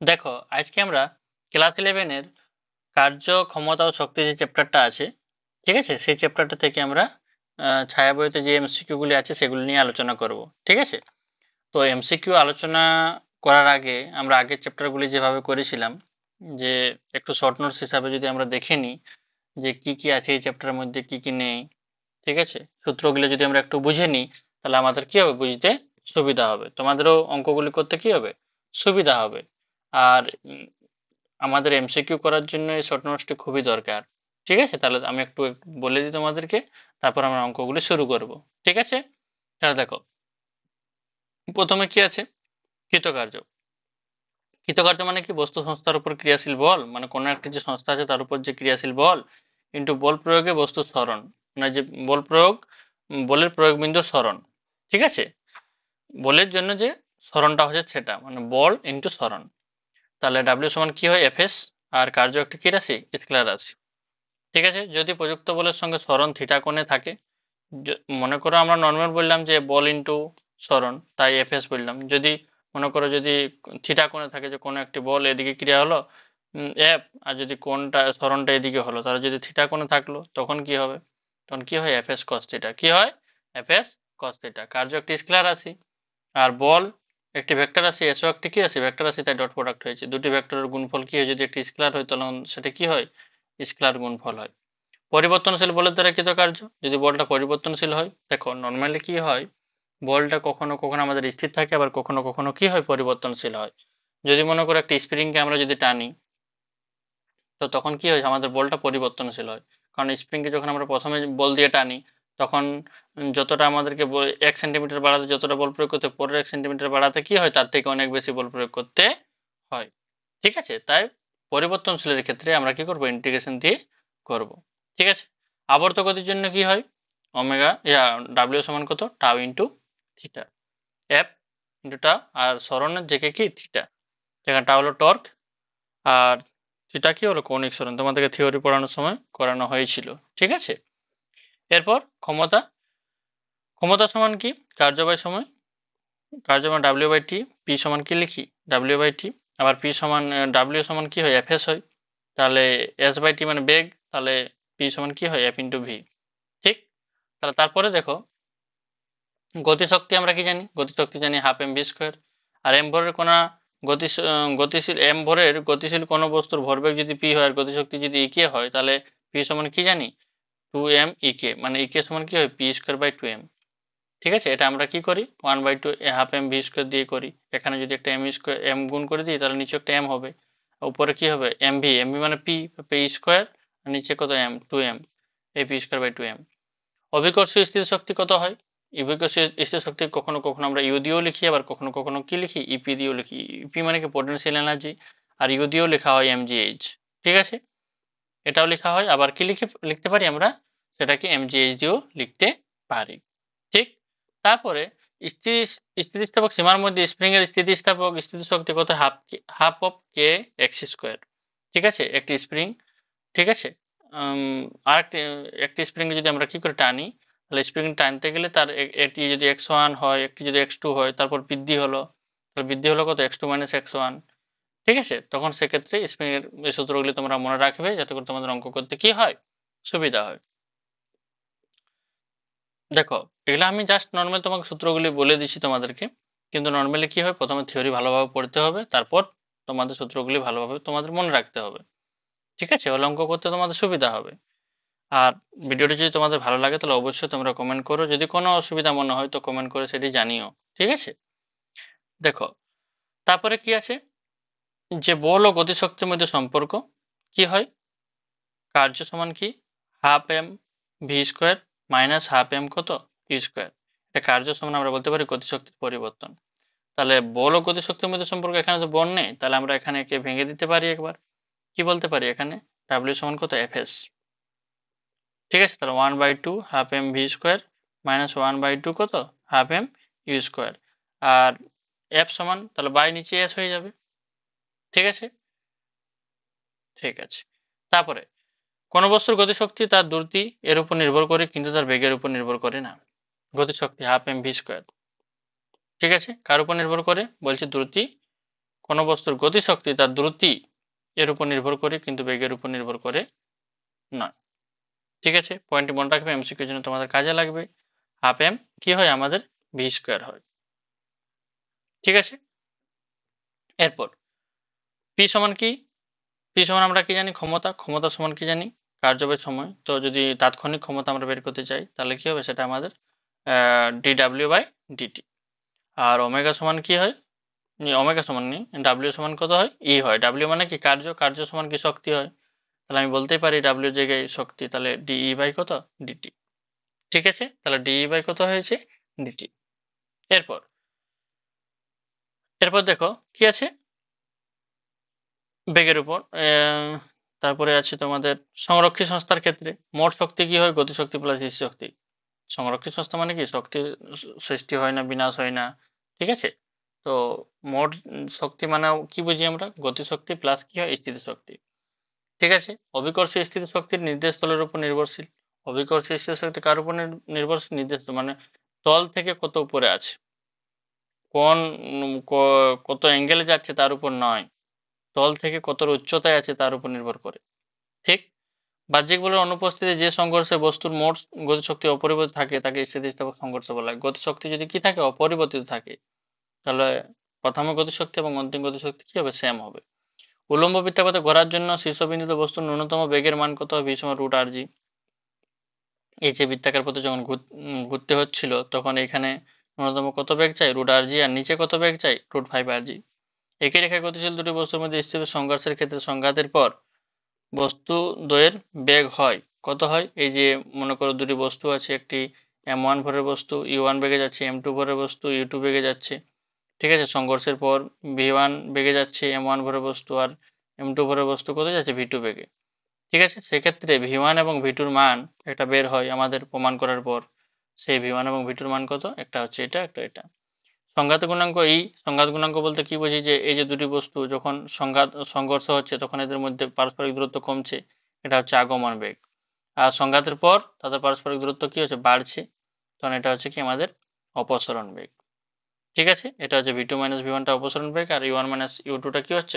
দেখো, আজকে আমরা ক্লাস 11-এর কার্য, ক্ষমতা ও শক্তি যে চ্যাপ্টারটা আছে, ঠিক আছে, সেই চ্যাপ্টারটা থেকে আমরা ছায়া বইতে যে এমসিকিউ গুলি আছে সেগুলি নিয়ে আলোচনা করব। ঠিক আছে, তো এমসিকিউ আলোচনা করার আগে আমরা আগের চ্যাপ্টারগুলি যেভাবে করেছিলাম, যে একটু শর্ট নোটস হিসাবে যদি আমরা দেখে নিই যে কি কি আছে এই চ্যাপ্টারের মধ্যে, কি কি নেই, ঠিক আছে, সূত্রগুলো যদি আমরা একটু বুঝে নিই, তাহলে আমাদের কি হবে, বুঝতে সুবিধা হবে, তোমাদেরও অঙ্কগুলি করতে কি হবে, সুবিধা হবে। আর আমাদের এমসিকিউ করার জন্য এই শর্ট নোটসটি খুবই দরকার। ঠিক আছে, তাহলে আমি একটু একটু বলে দিই তোমাদেরকে, তারপর আমরা অঙ্কগুলি শুরু করব। ঠিক আছে, তাহলে দেখো, প্রথমে কি আছে, কৃতকার্য। কৃতকার্য মানে কি, বস্তু সংস্থার উপর ক্রিয়াশীল বল, মানে কোনো একটা যে সংস্থা আছে তার উপর যে ক্রিয়াশীল বল ইন্টু বল প্রয়োগে বস্তুর সরণ, মানে যে বল প্রয়োগ, বলের প্রয়োগ বিন্দুর সরণ। ঠিক আছে, বলের জন্য যে সরণটা হচ্ছে সেটা, মানে বল ইন্টু সরণ। তাহলে ডাব্লিউ সমান কি হয়, এফএস। আর কার্য একটা কি রাশি, স্কেলার রাশি। ঠিক আছে, যদি প্রযুক্ত বলের সঙ্গে সরণ থিটা কোণে থাকে, মনে করো আমরা নর্মাল বললাম যে বল ইন্টু সরণ, তাই এফএস বললাম। যদি মনে করো যদি থিটা কোণে থাকে, যে কোনো একটি বল এদিকে ক্রিয়া হলো এফ, আর যদি কোণটা সরণটা এদিকে হলো, তাহলে যদি থিটা কোণে থাকলো তখন কি হবে, তখন কি হয়, এফএস কস থিটা। কি হয়, এফএস কস থিটা। কার্য একটি স্কেলার রাশি, আর বল একটি ভেক্টর রাশি, এসও একটি কি রাশি, ভেক্টর রাশি, তাই ডট প্রোডাক্ট হয়েছে। দুটি ভেক্টরের গুণফল কি হয়, যদি একটি স্কেলার হয় তাহলে সেটা কি হয়, স্কেলার গুণফল হয়। পরিবর্তনশীল বলের দ্বারা কৃত কার্য, যদি বলটা পরিবর্তনশীল হয়, দেখো নর্মালি কি হয়, বলটা কখনো কখনো আমাদের স্থির থাকে, আবার কখনো কখনো কি হয়, পরিবর্তনশীল হয়। যদি মনে করো একটা স্প্রিংকে আমরা যদি টানি, তো তখন কি হয়, আমাদের বলটা পরিবর্তনশীল হয়। কারণ স্প্রিংকে যখন আমরা প্রথমে বল দিয়ে টানি, তখন যতটা আমাদেরকে 1 সেন্টিমিটার বাড়াতে যতটা বল প্রয়োগ করতে, পরের 1 সেন্টিমিটার বাড়াতে কি হয়, তার থেকে অনেক বেশি বল প্রয়োগ করতে হয়। ঠিক আছে, তাই পরিবর্তনশীলের ক্ষেত্রে আমরা কি করব, ইন্টিগ্রেশন দিয়ে করব। ঠিক আছে, আবর্ত গতির জন্য কি হয়, ওমেগা ডাব্লিউ সমান কত, tau into theta, F into tau, আর সরণের জেকে কি থিটা, যেখানে টাউ হলো টর্ক, আর থিটা কি হলো কৌণিক সরণ, তোমাদেরকে থিওরি পড়ানোর সময় করানো হয়েছিল। ঠিক আছে, এরপর ক্ষমতা। ক্ষমতা সমান কি, কার্য বাই সময়। কার্য মানে ডাব্লিউ বাই টি, পি সমান কি লিখি, ডাব্লিউ বাই টি। আবার পি সমান ডাব্লিউ সমান কি হয়, এফ এস হয়। তাহলে এস বাই টি মানে বেগ, তাহলে পি সমান কি হয়, এফ ইন্টু ভি। ঠিক, তাহলে তারপরে দেখো, গতিশক্তি আমরা কি জানি, গতিশক্তি জানি হাফ এম ভি স্কোয়ার। আর এম ভরের কোনা গতিশীল এম ভরের গতিশীল কোনো বস্তুর ভরবেগ যদি পি হয় আর গতিশক্তি যদি ইকে হয়, তাহলে পি সমান কি জানি, 2m ইকে, মানে ইকে সমান কি হয়, পি স্কোয়ার বাই 2m। ঠিক আছে, এটা আমরা কি করি, 1/2 হাফ এম ভি স্কোয়ার দিয়ে করি। এখানে যদি একটা এম স্কোয়ার এম গুণ করে দিই, তাহলে নিচে একটা এম হবে, উপরে কি হবে, এম ভি, এম ভি মানে পি, পি স্কোয়ার, আর নিচে কত, এম, 2m, এই পি স্কোয়ার বাই 2m। অভিকর্ষ স্থির শক্তি কত হয়, অভিকর্ষ স্থির শক্তি কখনো কখনো আমরা ইউ দিয়েও লিখি, আবার কখনো কখনো কি লিখি, ইপি দিয়েও লিখি। ইপি মানে কি, পোটেনশিয়াল এনার্জি, আর ইউ দিয়েও লেখা হয় এমজিএইচ। ঠিক আছে, এটাও লেখা হয়, আবার কি লিখতে পারি আমরা, সেটাকে এমজিএইচ দিয়েও লিখতে পারি। ঠিক, তারপরে স্থির স্থিতিস্থাপক সীমার মধ্যে স্প্রিং এর স্থিতিস্থাপক স্থিতিশক্তি কত, half of K x square. ঠিক আছে, একটি স্প্রিং, ঠিক আছে, আর একটি স্প্রিং যদি আমরা কি করে টানি, তাহলে স্প্রিং টানতে গেলে তার একটি যদি x1 হয়, একটি যদি x2 হয়, তারপর বৃদ্ধি হলো, তাহলে বৃদ্ধি হলো কত, x2 মাইনাস x1। ঠিক আছে, তখন সেক্ষেত্রে স্প্রিং এর এই সূত্রগুলি তোমরা মনে রাখবে, যাতে করে তোমাদের অঙ্ক করতে কি হয়, সুবিধা হয়। দেখো, এগুলো আমি জাস্ট নর্মাল তোমাকে সূত্রগুলি বলে দিচ্ছি তোমাদেরকে, কিন্তু নর্মালি কি হয়, প্রথমে থিওরি ভালোভাবে পড়তে হবে, তারপর তোমাদের সূত্রগুলি ভালোভাবে তোমাদের মনে রাখতে হবে। ঠিক আছে, হলে অঙ্ক করতে তোমাদের সুবিধা হবে। আর ভিডিওটি যদি তোমাদের ভালো লাগে, তাহলে অবশ্যই তোমরা কমেন্ট করো, যদি কোনো অসুবিধা মনে হয় তো কমেন্ট করে সেটি জানিও। ঠিক আছে, দেখো, তারপরে কি আছে, যে বল ও গতিশক্তির মধ্যে সম্পর্ক কি হয়, কার্য সমান কি, half m v square minus half m কত, ই স্কোয়ার। এটা কার্য সমান আমরা বলতে পারি গতিশক্তির পরিবর্তন। তাহলে বল ও গতিশক্তির মধ্যে সম্পর্ক, এখানে তো বল নেই, তাহলে আমরা এখানে একে ভেঙে দিতে পারি একবার। কি বলতে পারি, এখানে ডাব্লিউ সমান কত, এফ এস। ঠিক আছে, তাহলে 1/2 half m v square minus 1/2 কত, হাফ এম ইউ স্কোয়ার। আর এফ সমান তাহলে বাই নিচে এস হয়ে যাবে। ঠিক আছে, ঠিক আছে, তারপরে কোন বস্তুর গতিশক্তি তার দ্রুতি এর উপর নির্ভর করে, কিন্তু তার বেগের উপর নির্ভর করে না। গতিশক্তি হাফ এম ভি স্কোয়ার, ঠিক আছে, কার উপর নির্ভর করে, বলছে দ্রুতি কোনো বস্তুর গতিশক্তি তার দ্রুতি এর উপর নির্ভর করে, কিন্তু বেগের উপর নির্ভর করে নয়। ঠিক আছে, পয়েন্টটি মনে রাখবে, এমসিকিউর জন্য তোমাদের কাজে লাগবে। হাফ এম কি হয় আমাদের ভি স্কোয়ার হয়। ঠিক আছে, এরপর পি সমান কি? পি সমান আমরা কি জানি? ক্ষমতা। ক্ষমতা সমান কি জানি? কার্যবেগ সময়। তো যদি তাৎক্ষণিক ক্ষমতা আমরা বের করতে চাই তাহলে কি হবে? সেটা আমাদের ডিডাব্লিউ বাই ডিটি। আর ওমেগা সমান কি হয়? ওমেগা সমান নেই, ডাব্লিউ সমান কত হয়? ই হয়। ডাব্লিউ মানে কি? কার্য। কার্য সমান কি? শক্তি হয়। তাহলে আমি বলতেই পারি ডাব্লিউ জায়গায় শক্তি, তাহলে ডিই বাই কত? ডিটি। ঠিক আছে, তাহলে ডিই বাই কত হয়েছে? ডিটি। এরপর এরপর দেখো কি আছে বেগের উপর। তারপরে আছে তোমাদের সংরক্ষী সংস্থার ক্ষেত্রে মোট শক্তি কি হয়? গতিশক্তি প্লাস স্থিতি শক্তি। সংরক্ষী সংস্থা মানে কি? শক্তি সৃষ্টি হয় না, বিনাশ হয় না। ঠিক আছে, তো মোট শক্তি মানে কি বুঝি আমরা? গতিশক্তি প্লাস কি হয়? স্থিতি শক্তি। ঠিক আছে, অভিকর্ষীয় স্থিতি শক্তির নির্দেশ তলের উপর নির্ভরশীল। অভিকর্ষীয় স্থিতি শক্তি কার উপর নির্ভরশীল? নির্দেশ তল, মানে তল থেকে কত উপরে আছে, কোন কত অ্যাঙ্গেলে যাচ্ছে তার উপর নয়, তল থেকে কত উচ্চতায় আছে তার উপর নির্ভর করে। ঠিক, বাহ্যিক বলের অনুপস্থিতিতে যে সংঘর্ষে বস্তুর মোট গতিশক্তি অপরিবর্তিত থাকে তাকে স্থিতিস্থাপক সংঘর্ষ বলা হয়। গতিশক্তি যদি কি থাকে? অপরিবর্তিত থাকে, তাহলে প্রথম গতিশক্তি এবং অন্তিম গতিশক্তি কি হবে? সেম হবে। উলম্ব বৃত্তাকারে ঘোরার জন্য শীর্ষবিন্দুতে বস্তুর ন্যূনতম বেগের মান কত হবে? ভি সমান রুট আর জি। এই যে বৃত্তাকার পথে যখন ঘুরতে হচ্ছিল তখন এখানে ন্যূনতম কত বেগ চাই? রুট আর জি। আর নিচে কত বেগ চাই? রুট ফাইভ আর জি। একই রেখায় গতিশীল দুটি বস্তুর মধ্যে স্থির সংঘর্ষের ক্ষেত্রে সংঘাতের পর বস্তু দ্বয়ের বেগ হয় কত হয়? এই যে মনে করো দুটি বস্তু আছে, একটি m1 ভরের বস্তু u1 বেগে যাচ্ছে, m2 ভরের বস্তু u2 বেগে যাচ্ছে। ঠিক আছে, সংঘর্ষের পর v1 বেগে যাচ্ছে m1 ভরের বস্তু, আর m2 ভরের বস্তু কোথায় যাচ্ছে? v2 বেগে। ঠিক আছে, সেক্ষেত্রে v1 এবং v2 এর মান একটা বের হয় আমাদের প্রমাণ করার পর। সেই v1 এবং v2 এর মান কত? একটা হচ্ছে এটা, একটা এটা। সংঘাত গুণাঙ্ক ই। সংঘাত গুণাঙ্ক বলতে কি বুঝি? যে এই যে দুটি বস্তু যখন সংঘর্ষ হচ্ছে তখন এদের মধ্যে পারস্পরিক দূরত্ব কমছে, এটা হচ্ছে আগমন বেগ। আর সংঘাতের পর তাদের পারস্পরিক দূরত্ব কি হচ্ছে? বাড়ছে, তখন এটা হচ্ছে কি আমাদের অপসরণ বেগ। ঠিক আছে, এটা হচ্ছে ভি টু মাইনাস ভি ওয়ানটা অপসরণ বেগ, আর ইউ ওয়ান মাইনাস ইউ টুটা কি হচ্ছে?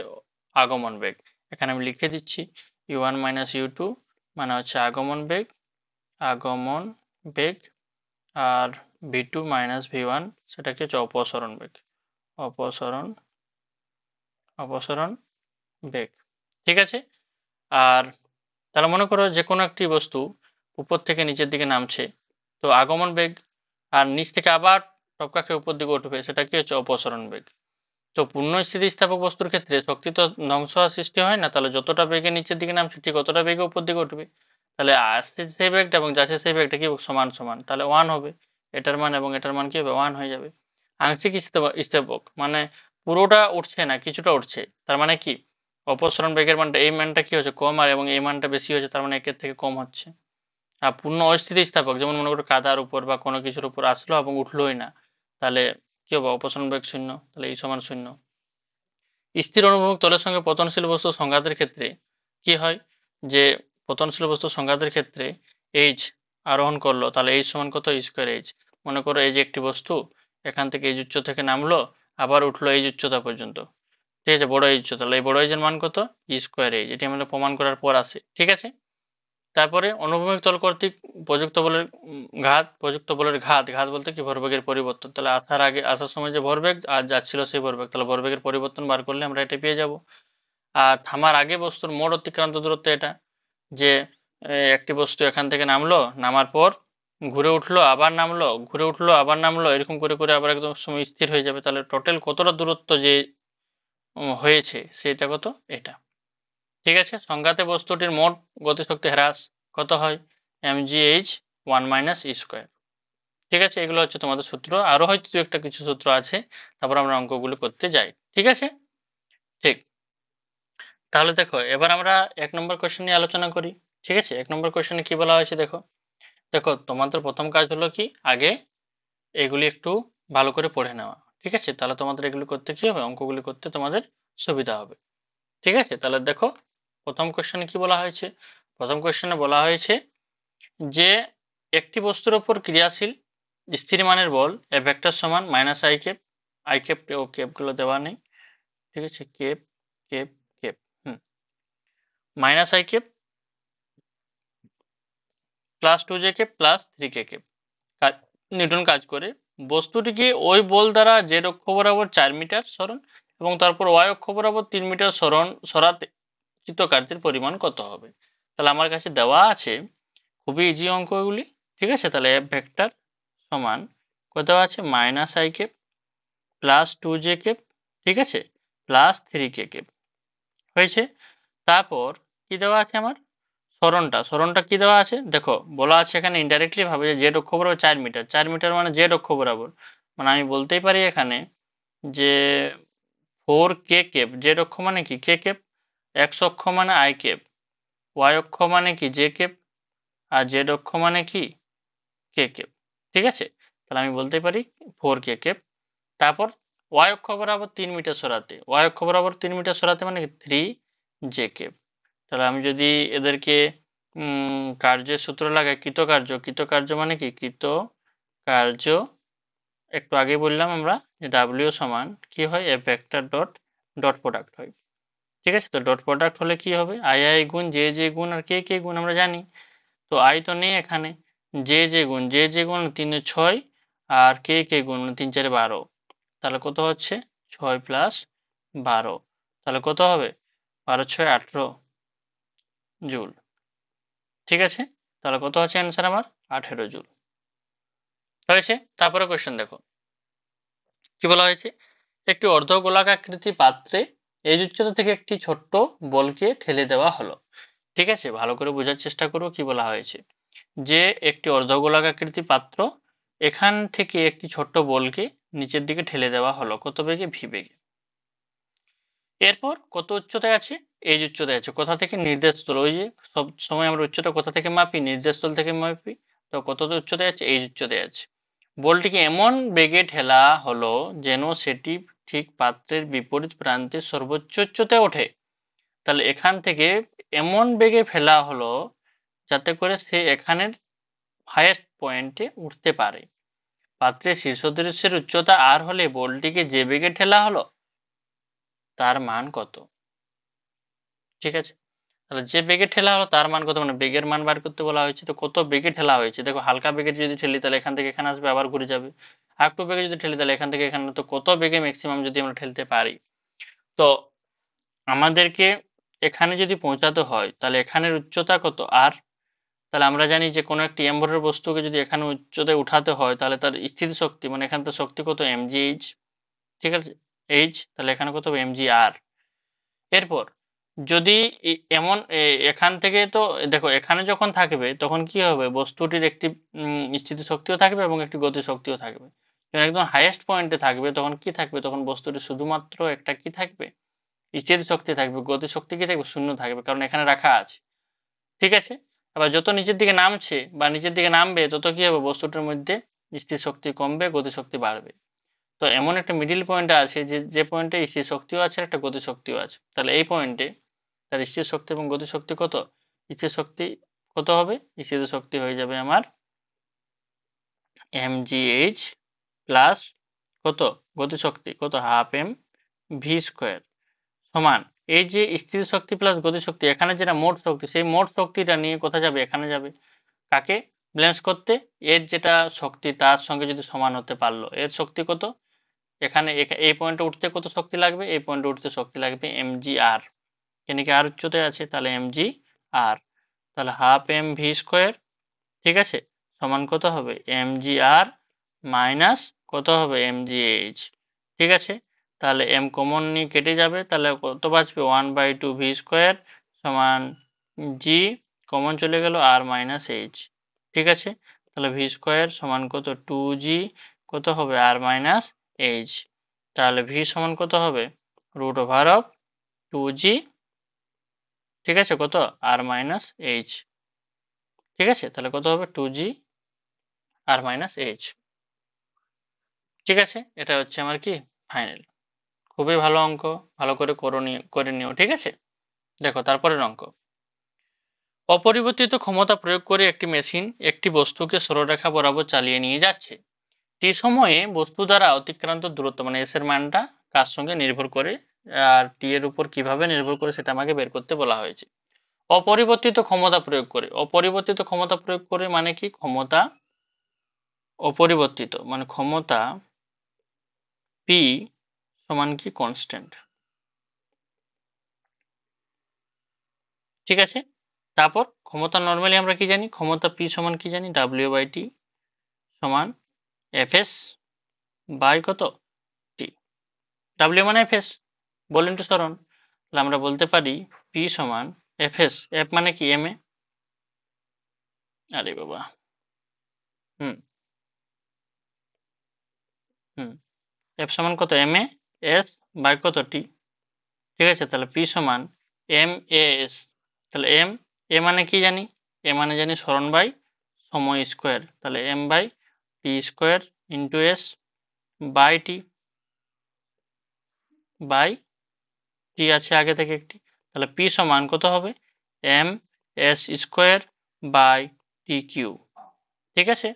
আগমন বেগ। এখানে আমি লিখে দিচ্ছি U one minus U two মানে হচ্ছে আগমন বেগ, আগমন বেগ। আর V two minus V one সেটা কি হচ্ছে? অপসরণ বেগ, অপসরণ অপসরণ বেগ। ঠিক আছে, আর তাহলে মনে করো যে কোনো একটি বস্তু উপর থেকে নিচের দিকে নামছে, তো আগমন বেগ, আর নিচ থেকে আবার টপকা খেয়ে উপর দিকে উঠবে, সেটা কি হচ্ছে? অপসরণ বেগ। তো পূর্ণ স্থিতিস্থাপক বস্তুর ক্ষেত্রে শক্তি তো ধ্বংস হওয়ার সৃষ্টি হয় না, তাহলে যতটা বেগে নিচের দিকে নামছে ঠিক অতটা বেগে উপর দিকে উঠবে। তাহলে আসছে সেই বেগটা এবং যাচ্ছে সেই বেগটা কি সমান সমান, তাহলে ওয়ান হবে। এটার মান এবং এটার মান কি হবে? ওয়ান হয়ে যাবে। আংশিক স্থিতিস্থাপক মানে পুরোটা উঠছে না, কিছুটা উঠছে, তার মানে কি অপসরণ বেগের মানটা, এই মানটা কি হচ্ছে? কম, আর এবং এই মানটা বেশি হচ্ছে, তার মানে একের থেকে কম হচ্ছে। আর পূর্ণ অস্থিতিস্থাপক যেমন মনে করো কাদার উপর বা কোনো কিছুর উপর আসলো এবং উঠলোই না, তাহলে কি হবে? অপসরণ বেগ শূন্য, তাহলে এই সমান শূন্য। স্থির অনুভূমিক তলের সঙ্গে পতনশীল বস্তু সংঘাতের ক্ষেত্রে কি হয়? যে পতনশীল বস্তু সংঘাতের ক্ষেত্রে এইচ আরোহণ করলো, তাহলে এইচ সমান কত? Square H. মনে করো এই যে একটি বস্তু এখান থেকে এই উচ্চ থেকে নামলো, আবার উঠলো এই উচ্চতা পর্যন্ত। ঠিক আছে, বড় এইচ উচ্চতা, তাহলে এই বড় এইচের মান কত? Square H. এটি আমাদের প্রমাণ করার পর আসে। ঠিক আছে, তারপরে অনুভূমিক তল কর্তৃক প্রযুক্ত বলের ঘাত। ঘাত বলতে কি? ভরবেগের পরিবর্তন। তাহলে আসার সময় যে ভরবেগ আর যাচ্ছিল সেই ভরবেগ, তাহলে ভরবেগের পরিবর্তন বার করলে আমরা এটা পেয়ে যাব। আর থামার আগে বস্তুর মোট অতিক্রান্ত দূরত্ব এটা, যে একটি বস্তু এখান থেকে নামলো, নামার পর ঘুরে উঠলো আবার নামলো, ঘুরে উঠলো আবার নামলো, এরকম করে করে আবার একদম সময় স্থির হয়ে যাবে, তাহলে টোটাল কতটা দূরত্ব যে হয়েছে সেটা কত? এটা। ঠিক আছে, সংঘাতে বস্তুটির মোট গতিশক্তি হ্রাস কত হয়? mgh one minus E square. ঠিক আছে, এগুলো হচ্ছে তোমাদের সূত্র, আরো হয়তো দু একটা কিছু সূত্র আছে, তারপর আমরা অঙ্কগুলো করতে যাই। ঠিক আছে, ঠিক। তাহলে দেখো এবার আমরা 1 নম্বর কোয়েশ্চেন নিয়ে আলোচনা করি। ঠিক আছে, 1 নম্বর কোয়েশ্চেনে কি বলা হয়েছে দেখো। দেখো তোমাদের প্রথম কাজ হলো কি, আগে এগুলি একটু ভালো করে পড়ে নেওয়া। ঠিক আছে, তাহলে তোমাদের এগুলো করতে কি হবে? অঙ্কগুলি করতে তোমাদের সুবিধা হবে। ঠিক আছে, তাহলে দেখো প্রথম কোয়েশ্চেনে কি বলা হয়েছে। প্রথম কোয়েশ্চেনে বলা হয়েছে যে একটি বস্তুর উপর ক্রিয়াশীল স্থির মানের বল এ ভেক্টর সমান minus i cap. I cap ও ক্যাপ গুলো দেওয়া নেই। ঠিক আছে, cap cap cap minus i cap plus 2j cap plus 3k cap. Newton কাজ করে বস্তুটিকে ওই বল দ্বারা জেড অক্ষ বরাবর 4 মিটার সরণ এবং তারপর ওয়াই অক্ষ বরাবর 3 মিটার সরাতে কৃত কার্যের পরিমাণ কত হবে। তাহলে আমার কাছে দেওয়া আছে, খুবই ইজি অঙ্ক এগুলি। ঠিক আছে, তাহলে এফ ভেক্টর সমান কত আছে, minus i cap plus 2j cap, ঠিক আছে, প্লাস 3k কেপ হয়েছে। তারপর কি দেওয়া আছে আমার, সরণটা কি দেওয়া আছে দেখো, বলা আছে এখানে ইনডাইরেক্টলি ভাবে যে জেড অক্ষ বরাবর 4 মিটার, 4 মিটার মানে জেড অক্ষ বরাবর, মানে আমি বলতেই পারি এখানে যে 4k কেপ, জেড অক্ষ মানে কি কে কেপ, এক্স অক্ষ মানে আই কেপ, ওয়াই অক্ষ মানে কি জে কেপ, আর জেড অক্ষ মানে কি কে কেপ। ঠিক আছে, তাহলে আমি বলতে পারি 4k কেপ। তারপর ওয়াই অক্ষ বরাবর 3 মিটার সরাতে, ওয়াই অক্ষ বরাবর 3 মিটার সরাতে মানে কি 3j কেপ। তাহলে আমি যদি এদেরকে কার্যের সূত্র লাগাই, কৃতকার্য মানে কি কৃতকার্য, একটু আগে বললাম আমরা যে ডাব্লিউ সমান কি হয়, F vector dot dot product হয়। ঠিক আছে, তো ডট প্রোডাক্ট হলে কি হবে, আই আই গুণ জে জে গুণ আর কে কে গুণ আমরা জানি। তো আই তো নেই এখানে, জে জে গুণ 3 6 আর কে কে গুণ 3 4 12, তাহলে কত হচ্ছে 6 প্লাস 12, তাহলে কত হবে 12 6 18 জুল। ঠিক আছে, তাহলে কত হচ্ছে অ্যান্সার আমার 18 জুল হয়েছে। তারপরে কোয়েশ্চেন দেখো কি বলা হয়েছে, একটি অর্ধগোলাকাকৃতি পাত্রে এই উচ্চতা থেকে একটি ছোট্ট বলকে ঠেলে দেওয়া হলো। ঠিক আছে, ভালো করে বোঝার চেষ্টা করো কি বলা হয়েছে, যে একটি অর্ধগোলাকাকৃতি পাত্র, এখান থেকে একটি ছোট্ট বলকে নিচের দিকে ঠেলে দেওয়া হলো কত বেগে, ভি বেগে। এরপর কত উচ্চতায় আছে, এই উচ্চতায় আছে, কোথা থেকে, নির্দেশতল, ওই যে সব সময় আমরা উচ্চতা কোথা থেকে মাপি, নির্দেশতল থেকে মাপি, তো কত উচ্চতায় আছে, এই উচ্চতায় আছে। বলটিকে এমন বেগে ঠেলা হলো যেন সেটি ঠিক পাত্রের বিপরীত প্রান্তে সর্বোচ্চ উচ্চতায় ওঠে। তাহলে এখান থেকে এমন বেগে ফেলা হলো যাতে করে সে এখানের হাইয়েস্ট পয়েন্টে উঠতে পারে। পাত্রের শীর্ষদৃশ্যের উচ্চতা আর হলে বলটিকে যে বেগে ঠেলা হলো তার মান কত। ঠিক আছে, তাহলে যে বেগে ঠেলা হলো তার মান কত, মানে বেগের মান বার করতে বলা হয়েছে। তো কত বেগে ঠেলা হয়েছে দেখো, হালকা বেগে যদি ঠেলি তাহলে এখান থেকে এখানে আসবে, আবার ঘুরে যাবে। আর একটু বেগে যদি ঠেলি তাহলে এখান থেকে এখানে, তো কত বেগে ম্যাক্সিমাম যদি আমরা ঠেলতে পারি। তো আমাদেরকে এখানে যদি পৌঁছাতে হয় তাহলে এখানের উচ্চতা কত আর, তাহলে আমরা জানি যে কোনো একটি এমভরের বস্তুকে যদি এখানে উচ্চতায় উঠাতে হয় তাহলে তার স্থিতি শক্তি, মানে এখানে তো শক্তি কত, এমজি এইচ। ঠিক আছে, এইচ, তাহলে এখানে কত হবে, এমজি আর। এরপর যদি এমন এখান থেকে, তো দেখো এখানে যখন থাকবে তখন কি হবে, বস্তুটির একটি স্থিতি শক্তিও থাকবে এবং একটি গতি শক্তিও থাকবে। যখন একদম হাইয়েস্ট পয়েন্টে থাকবে তখন কি থাকবে, তখন বস্তুটি শুধুমাত্র একটা কি থাকবে, স্থিতি শক্তি থাকবে, গতি শক্তি কি থাকবে, শূন্য থাকবে, কারণ এখানে রাখা আছে। ঠিক আছে, আবার যত নিচের দিকে নামছে বা নিচের দিকে নামবে তত কি হবে, বস্তুটার মধ্যে স্থির শক্তি কমবে, গতি শক্তি বাড়বে। তো এমন একটা মিডিল পয়েন্ট আছে যে পয়েন্টে স্থির শক্তিও আছে, একটা গতি শক্তিও আছে। তাহলে এই পয়েন্টে তার স্থির শক্তি এবং গতি শক্তি কত, স্থির শক্তি কত হবে, স্থির শক্তি হয়ে যাবে আমার mgh প্লাস কত, গতি শক্তি কত, হাফ এম ভি স্কোয়ার সমান, এই যে স্থির শক্তি প্লাস গতি শক্তি, এখানে যেটা মোট শক্তি, সেই মোট শক্তিটা নিয়ে কোথায় যাবে, এখানে যাবে, কাকে ব্যালেন্স করতে, এর যেটা শক্তি তার সঙ্গে যদি সমান হতে পারলো, এর শক্তি কত, এখানে এই পয়েন্টে উঠতে কত শক্তি লাগবে, এই পয়েন্টে উঠতে শক্তি লাগবে এমজি আর, এখানে কি আর উচ্চতায় আছে তাহলে এমজি আর, তাহলে হাফ এম ভি স্কোয়ার, ঠিক আছে, সমান কত হবে, এমজি আর মাইনাস কত হবে, এমজি এইচ। ঠিক আছে, তাহলে এম কমন নিয়ে কেটে যাবে, তাহলে কত বাঁচবে, 1/2 ভি স্কোয়ার সমান জি কমন চলে গেল আর মাইনাস এইচ। ঠিক আছে, তাহলে ভি স্কোয়ার সমান কত, 2g কত হবে, আর মাইনাস এইচ। তাহলে ভি সমান কত হবে, √2g, ঠিক আছে, কত, আর মাইনাস এইচ। ঠিক আছে, তাহলে কত হবে, 2g আর মাইনাস এইচ। ঠিক আছে, এটা হচ্ছে আমার কি ফাইনাল। খুবই ভালো অঙ্ক, ভালো করে করে নিও। ঠিক আছে, দেখো তারপরের অঙ্ক, অপরিবর্তিত ক্ষমতা প্রয়োগ করে একটি মেশিন একটি বস্তুকে সরলরেখা বরাবর চালিয়ে নিয়ে যাচ্ছে। টি সময়ে বস্তু দ্বারা অতিক্রান্ত দূরত্ব, মানে এস এর মানটা কার সঙ্গে নির্ভর করে, আর টি এর উপর কিভাবে নির্ভর করে সেটা আমাকে বের করতে বলা হয়েছে। অপরিবর্তিত ক্ষমতা প্রয়োগ করে, অপরিবর্তিত ক্ষমতা প্রয়োগ করে মানে কি, ক্ষমতা অপরিবর্তিত মানে ক্ষমতা পি সমান কি কনস্ট্যান্ট, ঠিক আছে। তারপর ক্ষমতা নর্মালি আমরা কি জানি, ক্ষমতা পি সমান কি জানি, ডাব্লিউ বাই টি সমান এফ এস বাই কত টি, ডাব্লিউ মানে এফ এস, বল ইন্টু সরণ, তাহলে আমরা বলতে পারি পি সমান এফ এস, এফ মানে কি এম এ, আরে বাবা, হুম হুম, এফ সমান কত এম এ এস বাই কত টি, ঠিক আছে। তাহলে পি সমান এম এ এস, তাহলে এম, এ মানে কি জানি, এ মানে জানি সরণ বাই সময় স্কোয়ার, তাহলে M by T square into S by T, by T আছে আগে থেকে একটি, তাহলে পি সমান কত হবে, M S square by T cube, ঠিক আছে।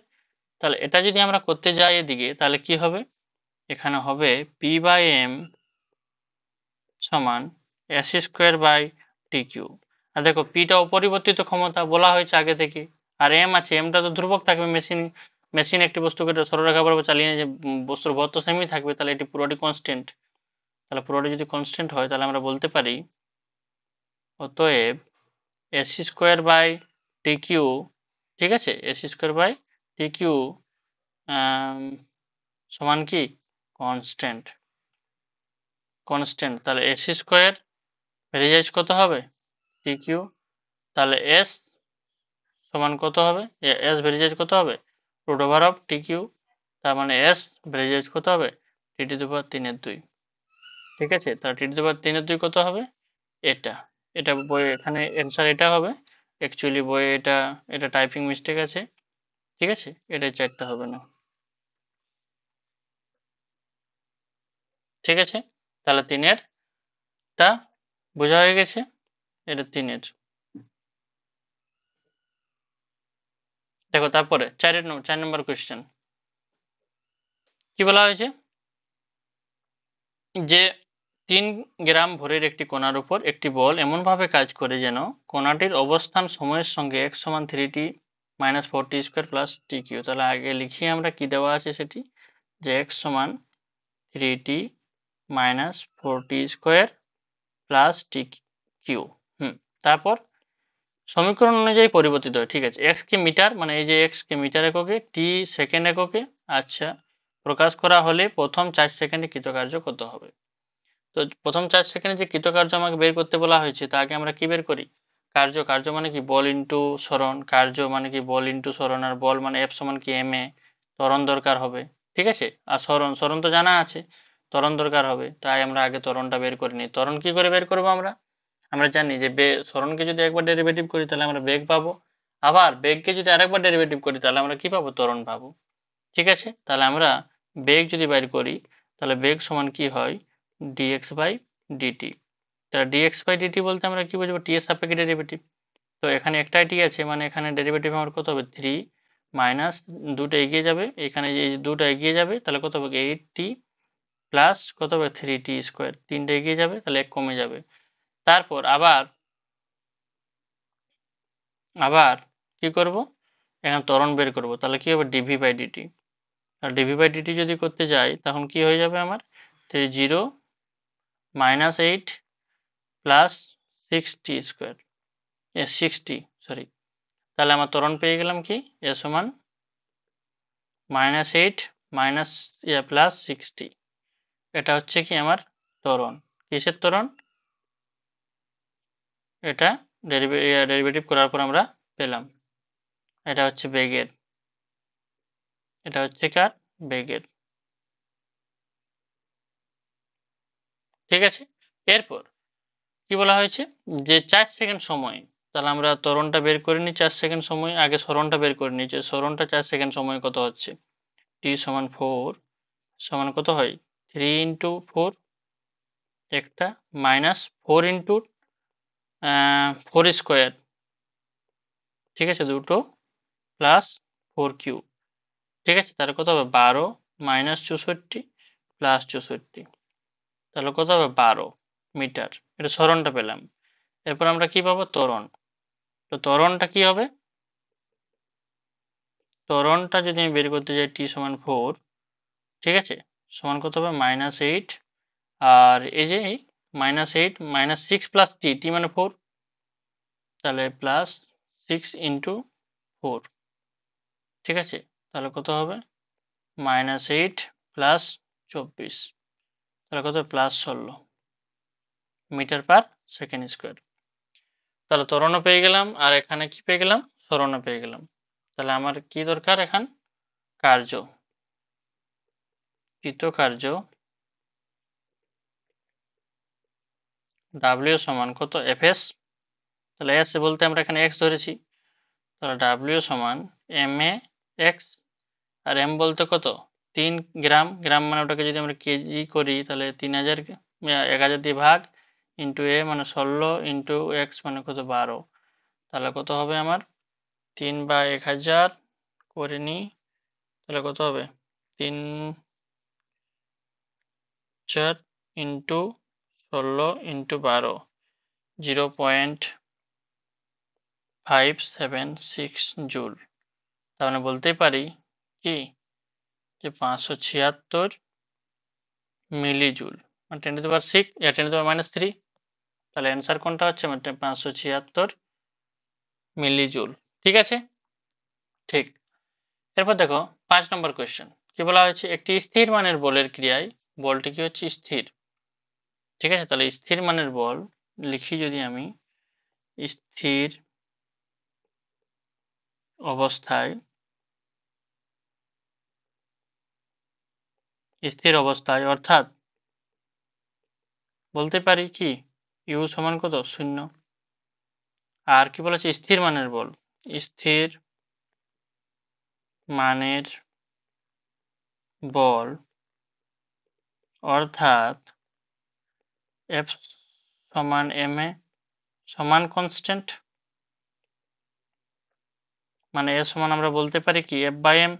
তাহলে এটা যদি আমরা করতে যাই এদিকে তাহলে কি হবে, এখানে হবে পি বাই এম সমান S square by T cube. আর দেখো পিটা অপরিবর্তিত ক্ষমতা বলা হয়েছে আগে থেকে, আর এম আছে, এমটা তো ধ্রুবক থাকবে, মেশিন মেশিন একটি বস্তুকে সরলরেখা বরাবর চালিয়ে নিয়ে যে বস্তুর ভর তো সেমই থাকবে, তাহলে এটি পুরোটি কনস্ট্যান্ট, তাহলে পুরোটি যদি কনস্ট্যান্ট হয় তাহলে আমরা বলতে পারি অতএব s square by T cube, ঠিক আছে, s square by T cube সমান কি কনস্ট্যান্ট, কনস্ট্যান্ট, তাহলে এস স্কোয়ার বেরিয়ে যায় কত হবে টি কিউ, তাহলে এস সমান কত হবে, এস বেরিয়ে যায় কত হবে root over of t cube, তার মানে এস বেরিয়ে যায় কত হবে টি টু দি পাওয়ার 3/2, ঠিক আছে। তাহলে টি টু দি পাওয়ার 3/2 কত হবে, এটা, এটা বই এখানে অ্যান্সার এটা হবে, অ্যাকচুয়ালি বইয়ে এটা এটা টাইপিং মিস্টেক আছে, ঠিক আছে, এটা 4টা হবে না, ঠিক আছে। তাহলে 3-এরটা বোঝা হয়ে গেছে, এটা 3-এর। দেখো তারপরে 4 নম্বর কোয়েশ্চেন কি বলা হয়েছে, যে 3 গ্রাম ভরের একটি কণার উপর একটি বল এমনভাবে কাজ করে যেন কণাটির অবস্থান সময়ের সঙ্গে x সমান 3t minus 4t square plus t cube. তাহলে আগে লিখি আমরা কি দেওয়া আছে সেটি, যে x সমান 3t minus 4t square plus t cube, তারপর সমীকরণ অনুযায়ী পরিবর্তিত হয়, ঠিক আছে। এক্স কে মিটার মানে এই যে এক্স কে মিটার এককে, টি সেকেন্ড এককে, আচ্ছা, প্রকাশ করা হলে প্রথম 4 সেকেন্ডে কৃতকার্য কত হবে। তো প্রথম 4 সেকেন্ডে যে কৃতকার্য আমাকে বের করতে বলা হয়েছে তা আগে আমরা কি বের করি, কার্য, কার্য মানে কি বল ইন্টু সরণ, কার্য মানে কি বল ইন্টু সরণ, আর বল মানে এফ সমান কি এম এ, ত্বরণ দরকার হবে, ঠিক আছে। আর সরণ, সরণ তো জানা আছে, ত্বরণ দরকার হবে, তাই আমরা আগে ত্বরণটা বের করে নিই। ত্বরণ কি করে বের করবো আমরা, আমরা জানি যে সরণকে যদি একবার ডেরিভেটিভ করি তাহলে আমরা বেগ পাবো, আবার বেগকে যদি আরেকবার ডেরিভেটিভ করি তাহলে আমরা কি পাবো, ত্বরণ পাবো, ঠিক আছে। তাহলে আমরা বেগ যদি বের করি তাহলে বেগ সমান কি হয় dx বাই dt, তাহলে dx বাই dt বলতে আমরা কি বুঝবো, টি এর সাপেক্ষে ডেরিভেটিভ, তো এখানে একটাই টি আছে মানে এখানে ডেরিভেটিভ আমার কত হবে 3 মাইনাস, দুটো এগিয়ে যাবে, এখানে এই দুটো এগিয়ে যাবে তাহলে কত হবে 8t প্লাস কত হবে 3t স্কোয়ার, তিনটে এগিয়ে যাবে তাহলে এক কমে যাবে। তারপর আবার আবার কি করব, এখানে ত্বরণ বের করব, তাহলে কি হবে ডিভি বাই ডিটি, আর ডিভি বাই ডিটি যদি করতে যাই তখন কি হয়ে যাবে আমার 0 minus 8 plus 6t square, 60, sorry, তাহলে আমার ত্বরণ পেয়ে গেলাম কি এ সমান -8 মাইনাস প্লাস 60, এটা হচ্ছে কি আমার ত্বরণ, কিসের ত্বরণ, এটা ডেরিভেটিভ করার পর আমরা পেলাম, এটা হচ্ছে বেগের, এটা হচ্ছে কার বেগের, ঠিক আছে। এরপর কি বলা হয়েছে, যে 4 সেকেন্ড সময়, তাহলে আমরা ত্বরণটা বের করে নিই 4 সেকেন্ড সময়, আগে সরণটা বের করে নিই, যে সরণটা 4 সেকেন্ড সময় কত হচ্ছে, টি সমান 4 সমান কত হয় 3 ইন্টু 4 একটা মাইনাস 4 ইন্টু 4 স্কোয়ার, ঠিক আছে, দুটো প্লাস 4 কিউ, ঠিক আছে, তাহলে কত হবে 12 মাইনাস 64 প্লাস 64, তাহলে কত হবে 12, মিটার। এটা সরণটা পেলাম। এরপর আমরা কি পাবো? ত্বরণ। তো ত্বরণটা কি হবে? ত্বরণটা যদি আমি বের করতে যাই টি সমান 4, ঠিক আছে, সমান কত হবে? -8, আর এই যে -8 -6 প্লাস টি, টি মানে 4, তাহলে +6 ইন্টু 4, ঠিক আছে, তাহলে কত হবে? -8 প্লাস 24, তাহলে কত? +16 মিটার পার সেকেন্ড স্কোয়ার। তাহলে ত্বরণও পেয়ে গেলাম, আর এখানে কি পেয়ে গেলাম? সরণও পেয়ে গেলাম। তাহলে আমার কি দরকার এখন? কার্য, কৃত কার্য ডাব্লিউ সমান কত? এফএস। তাহলে এস বলতে আমরা এখানে এক্স ধরেছি, তাহলে ডাব্লিউ সমান M A x, R M বলতে কত? 3 গ্রাম। গ্রাম মানে ওটাকে যদি আমরা কেজি করি তাহলে 3000, 1000 দিয়ে ভাগ, ইন্টু এ মানে 16, ইন্টু এক্স মানে কত? 12। তাহলে কত হবে আমার? 3/1000 করে নিই, তাহলে কত হবে? 3000 ইন্টু 16 ইন্টু 12, 0.576 জুল। তার মানে বলতেই পারি কি, যে 576 মিলি জুল, মানে 10⁻6, 10⁻³ তাহলে অ্যান্সার কোনটা হচ্ছে? মানে 576 মিলি জুল। ঠিক আছে, ঠিক। এরপর দেখো 5 নম্বর কোয়েশ্চেন কি বলা হয়েছে? একটি স্থির মানের বলের ক্রিয়ায় বলটি কি হচ্ছে? স্থির। ঠিক আছে, তাহলে স্থির মানের বল লিখি যদি আমি, স্থির অবস্থায়, স্থির অবস্থায় অর্থাৎ বলতে পারি কি ইউ সমান কত? 0। আর কি বলেছে? স্থির মানের বল, স্থির মানের বল অর্থাৎ এফ সমান এম এ সমান কনস্ট্যান্ট, মানে এ সমান আমরা বলতে পারি কি F/m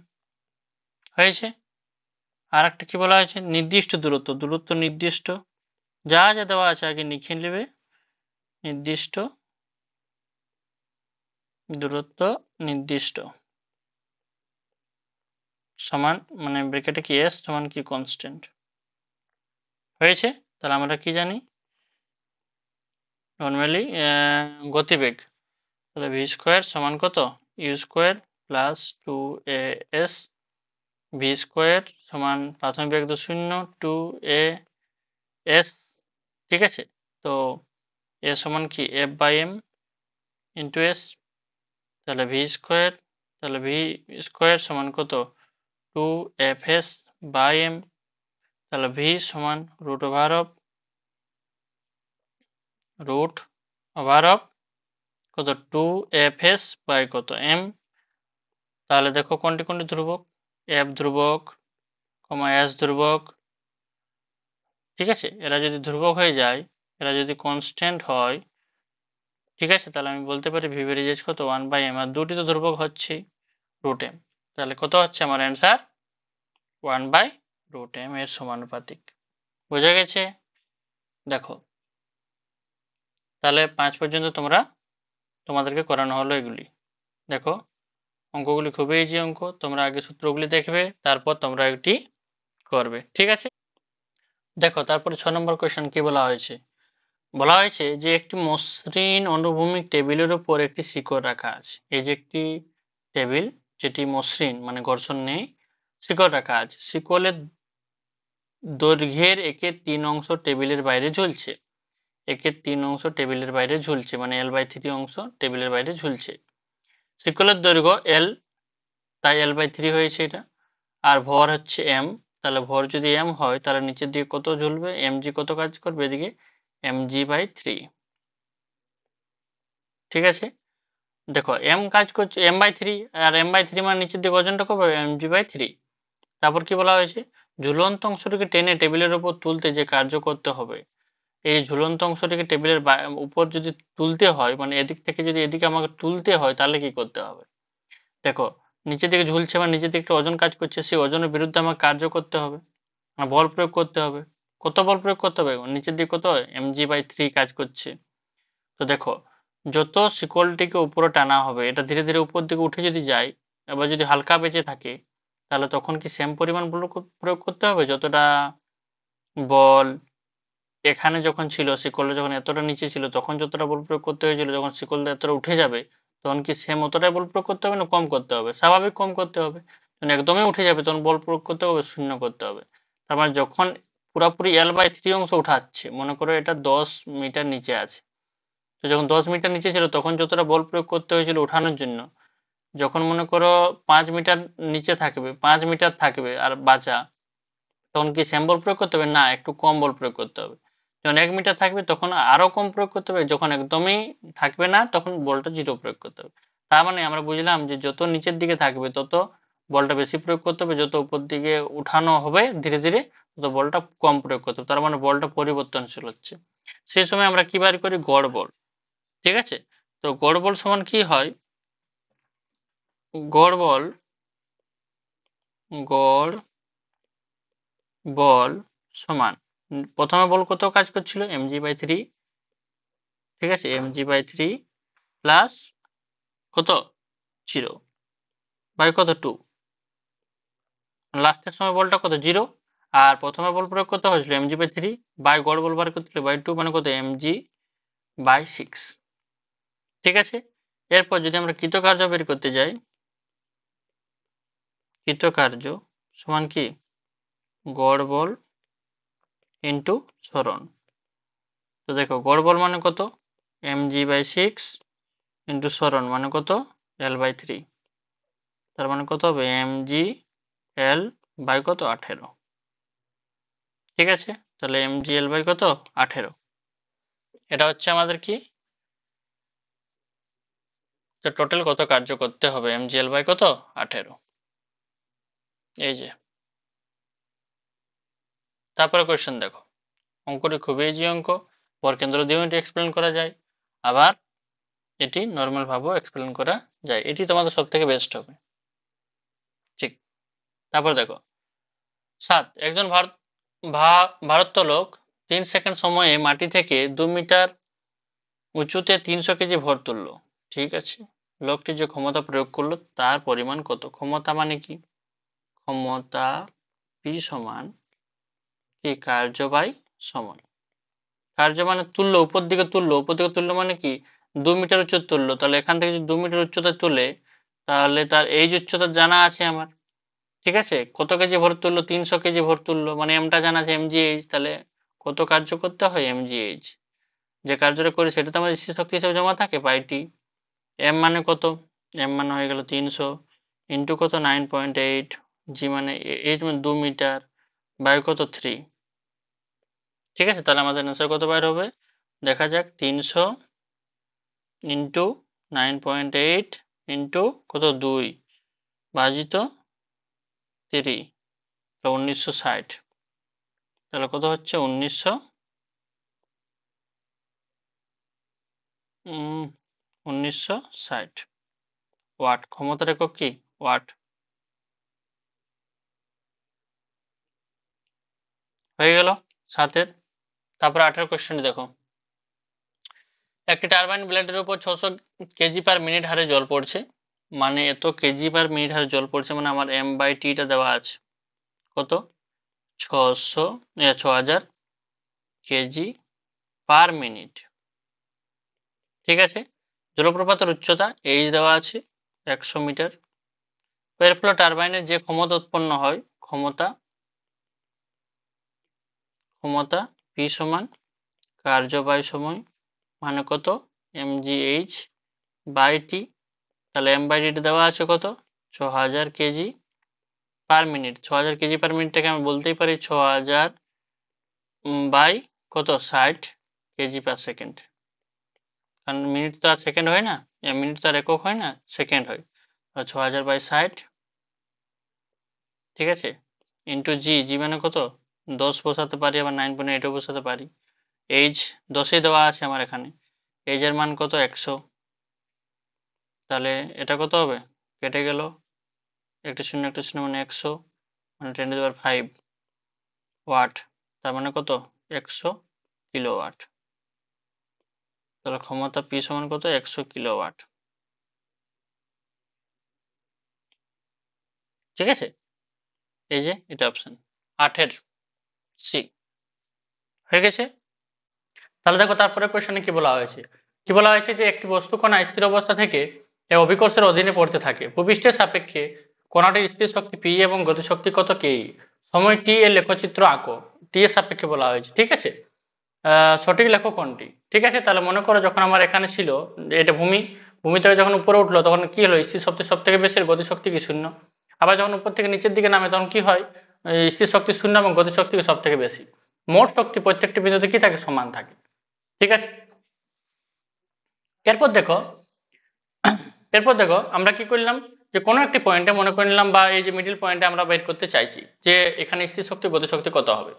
হয়েছে। আর একটা কি বলা হয়েছে? নির্দিষ্ট দূরত্ব, দূরত্ব নির্দিষ্ট, যা যা দেওয়া আছে আগে লিখে নেবে। নির্দিষ্ট দূরত্ব নির্দিষ্ট সমান, মানে ব্র্যাকেটে কি এস সমান কি কনস্ট্যান্ট হয়েছে। তাহলে আমরা কি জানি? নর্মালি গতিবেগ, তাহলে ভি স্কোয়ার সমান কত? U square plus 2as, v square সমান প্রাথমিক বেগ তো 0, 2as, ঠিক আছে। তো এ সমান কি F/m ইন্টু এস, তাহলে ভি স্কোয়ার, তাহলে ভি স্কোয়ার সমান কত? 2fs/m, তাহলে ভি সমান রুট ওভার অফ কত? 2fs বাই কত? m। তাহলে দেখো কোনটি কোনটি ধ্রুবক? f ধ্রুবক, s ধ্রুবক, ঠিক আছে। এরা যদি ধ্রুবক হয়ে যায়, এরা যদি কনস্ট্যান্ট হয়, ঠিক আছে, তাহলে আমি বলতে পারি ভি ভেরিয়েজ কত? 1/m, আর দুটি তো ধ্রুবক হচ্ছে √m। তাহলে কত হচ্ছে আমার অ্যান্সার? 1/√m এর সমানুপাতিক। বোঝা গেছে? দেখো তাহলে 5 পর্যন্ত তোমাদেরকে করানো হলো এগুলি। দেখো অঙ্কগুলি খুবই ইজি অঙ্ক, তোমরা আগে সূত্রগুলি দেখবে, তারপর তোমরা এটি করবে। ঠিক আছে, দেখো তারপরে 6 নম্বর কোয়েশ্চেন কি বলা হয়েছে? বলা হয়েছে যে একটি মসৃণ অনুভূমিক টেবিলের উপর একটি শিকড় রাখা আছে। এই যে একটি টেবিল যেটি মসৃণ মানে ঘর্ষণ নেই, শিকড় রাখা আছে। শিকলের দৈর্ঘ্যের একের 3 অংশ টেবিলের বাইরে ঝুলছে। একের 3 অংশ টেবিলের বাইরে ঝুলছে, মানে L/3 অংশ টেবিলের বাইরে ঝুলছে। শিকলের দৈর্ঘ্য L, তাই L/3 হয়েছে এটা। আর ভর হচ্ছে m, তাহলে ভর যদি m হয় তাহলে নিচের দিকে কত ঝুলবে? mg কত কাজ করবে? এদিকে mg/3, ঠিক আছে। দেখো m কাজ করছে m/3, আর m/3 মানে নিচের দিকে ওজনটা কত হবে? mg/3। তারপর কি বলা হয়েছে? ঝুলন্ত অংশটিকে টেনে টেবিলের উপর তুলতে যে কার্য করতে হবে, এই ঝুলন্ত অংশটিকে টেবিলের উপর যদি তুলতে হয়, মানে এদিক থেকে যদি এদিকে আমাকে তুলতে হয়, তাহলে কি করতে হবে? দেখো নিচের দিকে ঝুলছে, মানে নিচের দিকে একটা ওজন কাজ করছে, সেই ওজনের বিরুদ্ধে আমাকে কার্য করতে হবে, মানে বল প্রয়োগ করতে হবে। কত বল প্রয়োগ করতে হবে, নিচের দিকে কত mg/3 কাজ করছে। তো দেখো যত শিকলটিকে উপরে টানা হবে এটা ধীরে ধীরে উপর দিকে উঠে যদি যায়, এবার যদি হালকা বেঁচে থাকে তাহলে তখন কি সেম পরিমাণ বল প্রয়োগ করতে হবে, যতটা বল এখানে যখন ছিল শিকলটা যখন এতটা নিচে ছিল তখন যতটা বল প্রয়োগ করতে হয়েছিল, যখন শিকলটা এতটা উঠে যাবে তখন কি সেম অতটাই বল প্রয়োগ করতে হবে না কম করতে হবে? স্বাভাবিক কম করতে হবে। যখন একদমই উঠে যাবে তখন বল প্রয়োগ করতে হবে শূন্য করতে হবে। তার মানে যখন পুরাপুরি L/3 অংশ উঠাচ্ছে, মনে করো এটা 10 মিটার নিচে আছে, তো যখন 10 মিটার নিচে ছিল তখন যতটা বল প্রয়োগ করতে হয়েছিল উঠানোর জন্য, যখন মনে করো 5 মিটার নিচে থাকবে, 5 মিটার থাকবে আর বাঁচা, তখন কি সেম বল প্রয়োগ করতে হবে? না, একটু কম বল প্রয়োগ করতে হবে। যখন 1 মিটার থাকবে তখন আরো কম প্রয়োগ করতে হবে, যখন একদমই থাকবে না তখন বলটা জিরো প্রয়োগ করতে হবে। তার মানে আমরা বুঝলাম যে যত নিচের দিকে থাকবে তত বলটা বেশি প্রয়োগ করতে হবে, যত উপর দিকে উঠানো হবে ধীরে ধীরে তত বলটা কম প্রয়োগ করতে হবে। তার মানে বলটা পরিবর্তনশীল হচ্ছে। সেই সময় আমরা কি বার করি? গড় বল। ঠিক আছে, তো গড় বল সমান কি হয়? গড় বল, গড় বল সমান, প্রথমে বল কত কাজ করছিল mg/3, ঠিক আছে, mg/3 প্লাস কত 0 বাই কত 2, লাস্টের সময় বলটা কত 0, আর প্রথমে বল প্রয়োগ করতে হয়েছিল mg/3 বাই গড় বল বার করতে বাই 2 মানে কত mg/6। ঠিক আছে, এরপর যদি আমরা কৃতকার্য বের করতে যাই, কৃতকার্য সমান কি গড় বল ইন্টু সরণ। তো দেখো গড় বল মানে কত mg/6 ইন্টু সরণ মানে কত L/3, তার মানে কত হবে mg/L বাই কত 18। ঠিক আছে, তাহলে mg/L বাই কত 18, এটা হচ্ছে আমাদের কি, তো টোটাল কত কার্য করতে হবে mg/L বাই কত 18। এই যে, তারপরে কোয়েশ্চেন দেখো, অঙ্কটি খুবই ইজি অঙ্ক, ভরকেন্দ্র দিয়েও এটি এক্সপ্লেন করা যায়, আবার এটি নর্মাল ভাবেও এক্সপ্লেন করা যায়, এটি তোমাদের সব থেকে বেস্ট হবে। ঠিক, তারপর দেখো 7, একজন ভারোত্তোলক 3 সেকেন্ড সময়ে মাটি থেকে 2 মিটার উঁচুতে 300 কেজি ভর তুললো। ঠিক আছে, লোকটি যে ক্ষমতা প্রয়োগ করলো তার পরিমাণ কত? ক্ষমতা মানে কি, ক্ষমতা P সমান কি কার্য বাই সময়। কার্য মানে তুললো, উপর দিকে তুললো, উপর দিকে তুললো মানে কি 2 মিটার উচ্চতা তুললো, তাহলে এখান থেকে যদি 2 মিটার উচ্চতা তুলে তাহলে তার এই যে উচ্চতা জানা আছে আমার। ঠিক আছে, কত কেজি ভর তুললো? 300 কেজি ভর তুললো, মানে এমটা জানা আছে mgh, তাহলে কত কার্য করতে হয় mgh, যে কার্যটা করি সেটা তো আমাদের স্থির শক্তি হিসেবে জমা থাকে বাই টি। এম মানে কত, এম মানে হয়ে গেল 300 ইন্টু কত 9.8, জি মানে এইচ মানে 2 মিটার বাই কত 3। ঠিক আছে, তাহলে আমাদের অ্যান্সার কত বাইর হবে দেখা যাক, 300 ইন্টু 9.8 ইন্টু কত 2 ভাজিত 3, 1960, তাহলে কত হচ্ছে 1960 ওয়াট। ক্ষমতার একক কি ওয়াট। হয়ে গেল 7-এর। তারপর 8-এর কোশ্চেন দেখো, একটি টারবাইন ব্লেডের উপর 600 কেজি/মিনিট হারে জল পড়ছে, মানে এত কেজি/মিনিট হারে জল পড়ছে, মানে আমার m/t টা দেওয়া আছে কত 6000 কেজি/মিনিট। ঠিক আছে, জলপ্রপাতের উচ্চতা h দেওয়া আছে 100 মিটার। এর ফলে টারবাইনের যে ক্ষমতা উৎপন্ন হয়, ক্ষমতা P সমান কার্য বাই সময় মানে কত mgh বাই টি, তাহলে m/t দেওয়া আছে কত 6000 কেজি/মিনিট। 6000 কেজি/মিনিটটাকে আমি বলতেই পারি 6000 বাই কত 60 কেজি/সেকেন্ড, কারণ মিনিট তো আর সেকেন্ড হয় না, মিনিট তো আর একক হয় না, সেকেন্ড হয়। 6000/60, ঠিক আছে, ইন্টু জি মানে কত 10 বসাতে পারি, আবার 9.8 বসাতে পারি। এইচ 10 দেওয়া আছে আমার এখানে, এইচ এর মান কত 100, তাহলে এটা কত হবে কেটে গেল, একটা শূন্য একটা শূন্য মানে 100, মানে 10⁵ ওয়াট। তার মানে কত 100 কিলোওয়াট। তাহলে ক্ষমতা পি সমান কত 100 কিলোওয়াট। ঠিক আছে, এই যে এটা অপশন 8-এর সি হয়ে গেছে। তাহলে দেখো তারপরে কোশ্চেনে কি বলা হয়েছে, কি বলা হয়েছে যে একটি বস্তু কণা স্থির অবস্থা থেকে এ অভিকর্ষের অধীনে পড়তে থাকে, ভূপৃষ্ঠের সাপেক্ষে কণাটির স্থির শক্তি পি এবং গতিশক্তি কত কে। সময় টি এর লেখচিত্র আঁকো। টি এর সাপেক্ষে বলা হয়েছে, ঠিক আছে। সঠিক লেখো কোনটি। ঠিক আছে, তাহলে মনে করো যখন আমার এখানে ছিল যে এটা ভূমি, ভূমি থেকে যখন উপরে উঠলো তখন কি হলো, স্থির শক্তি সব থেকে বেশি, গতিশক্তি কি শূন্য। আবার যখন উপর থেকে নিচের দিকে নামে তখন কি হয়, স্থির শক্তি শূন্য এবং গতিশক্তি সব থেকে বেশি। মোট শক্তি প্রত্যেকটি বিন্দুতে কি থাকে, সমান থাকে। ঠিক আছে, এরপর দেখো, এরপর দেখো আমরা কি করলাম, যে কোনো একটি পয়েন্টে মনে করে নিলাম, বা এই যে মিডিল পয়েন্টে আমরা বের করতে চাইছি যে এখানে স্থির শক্তি গতিশক্তি কত হবে।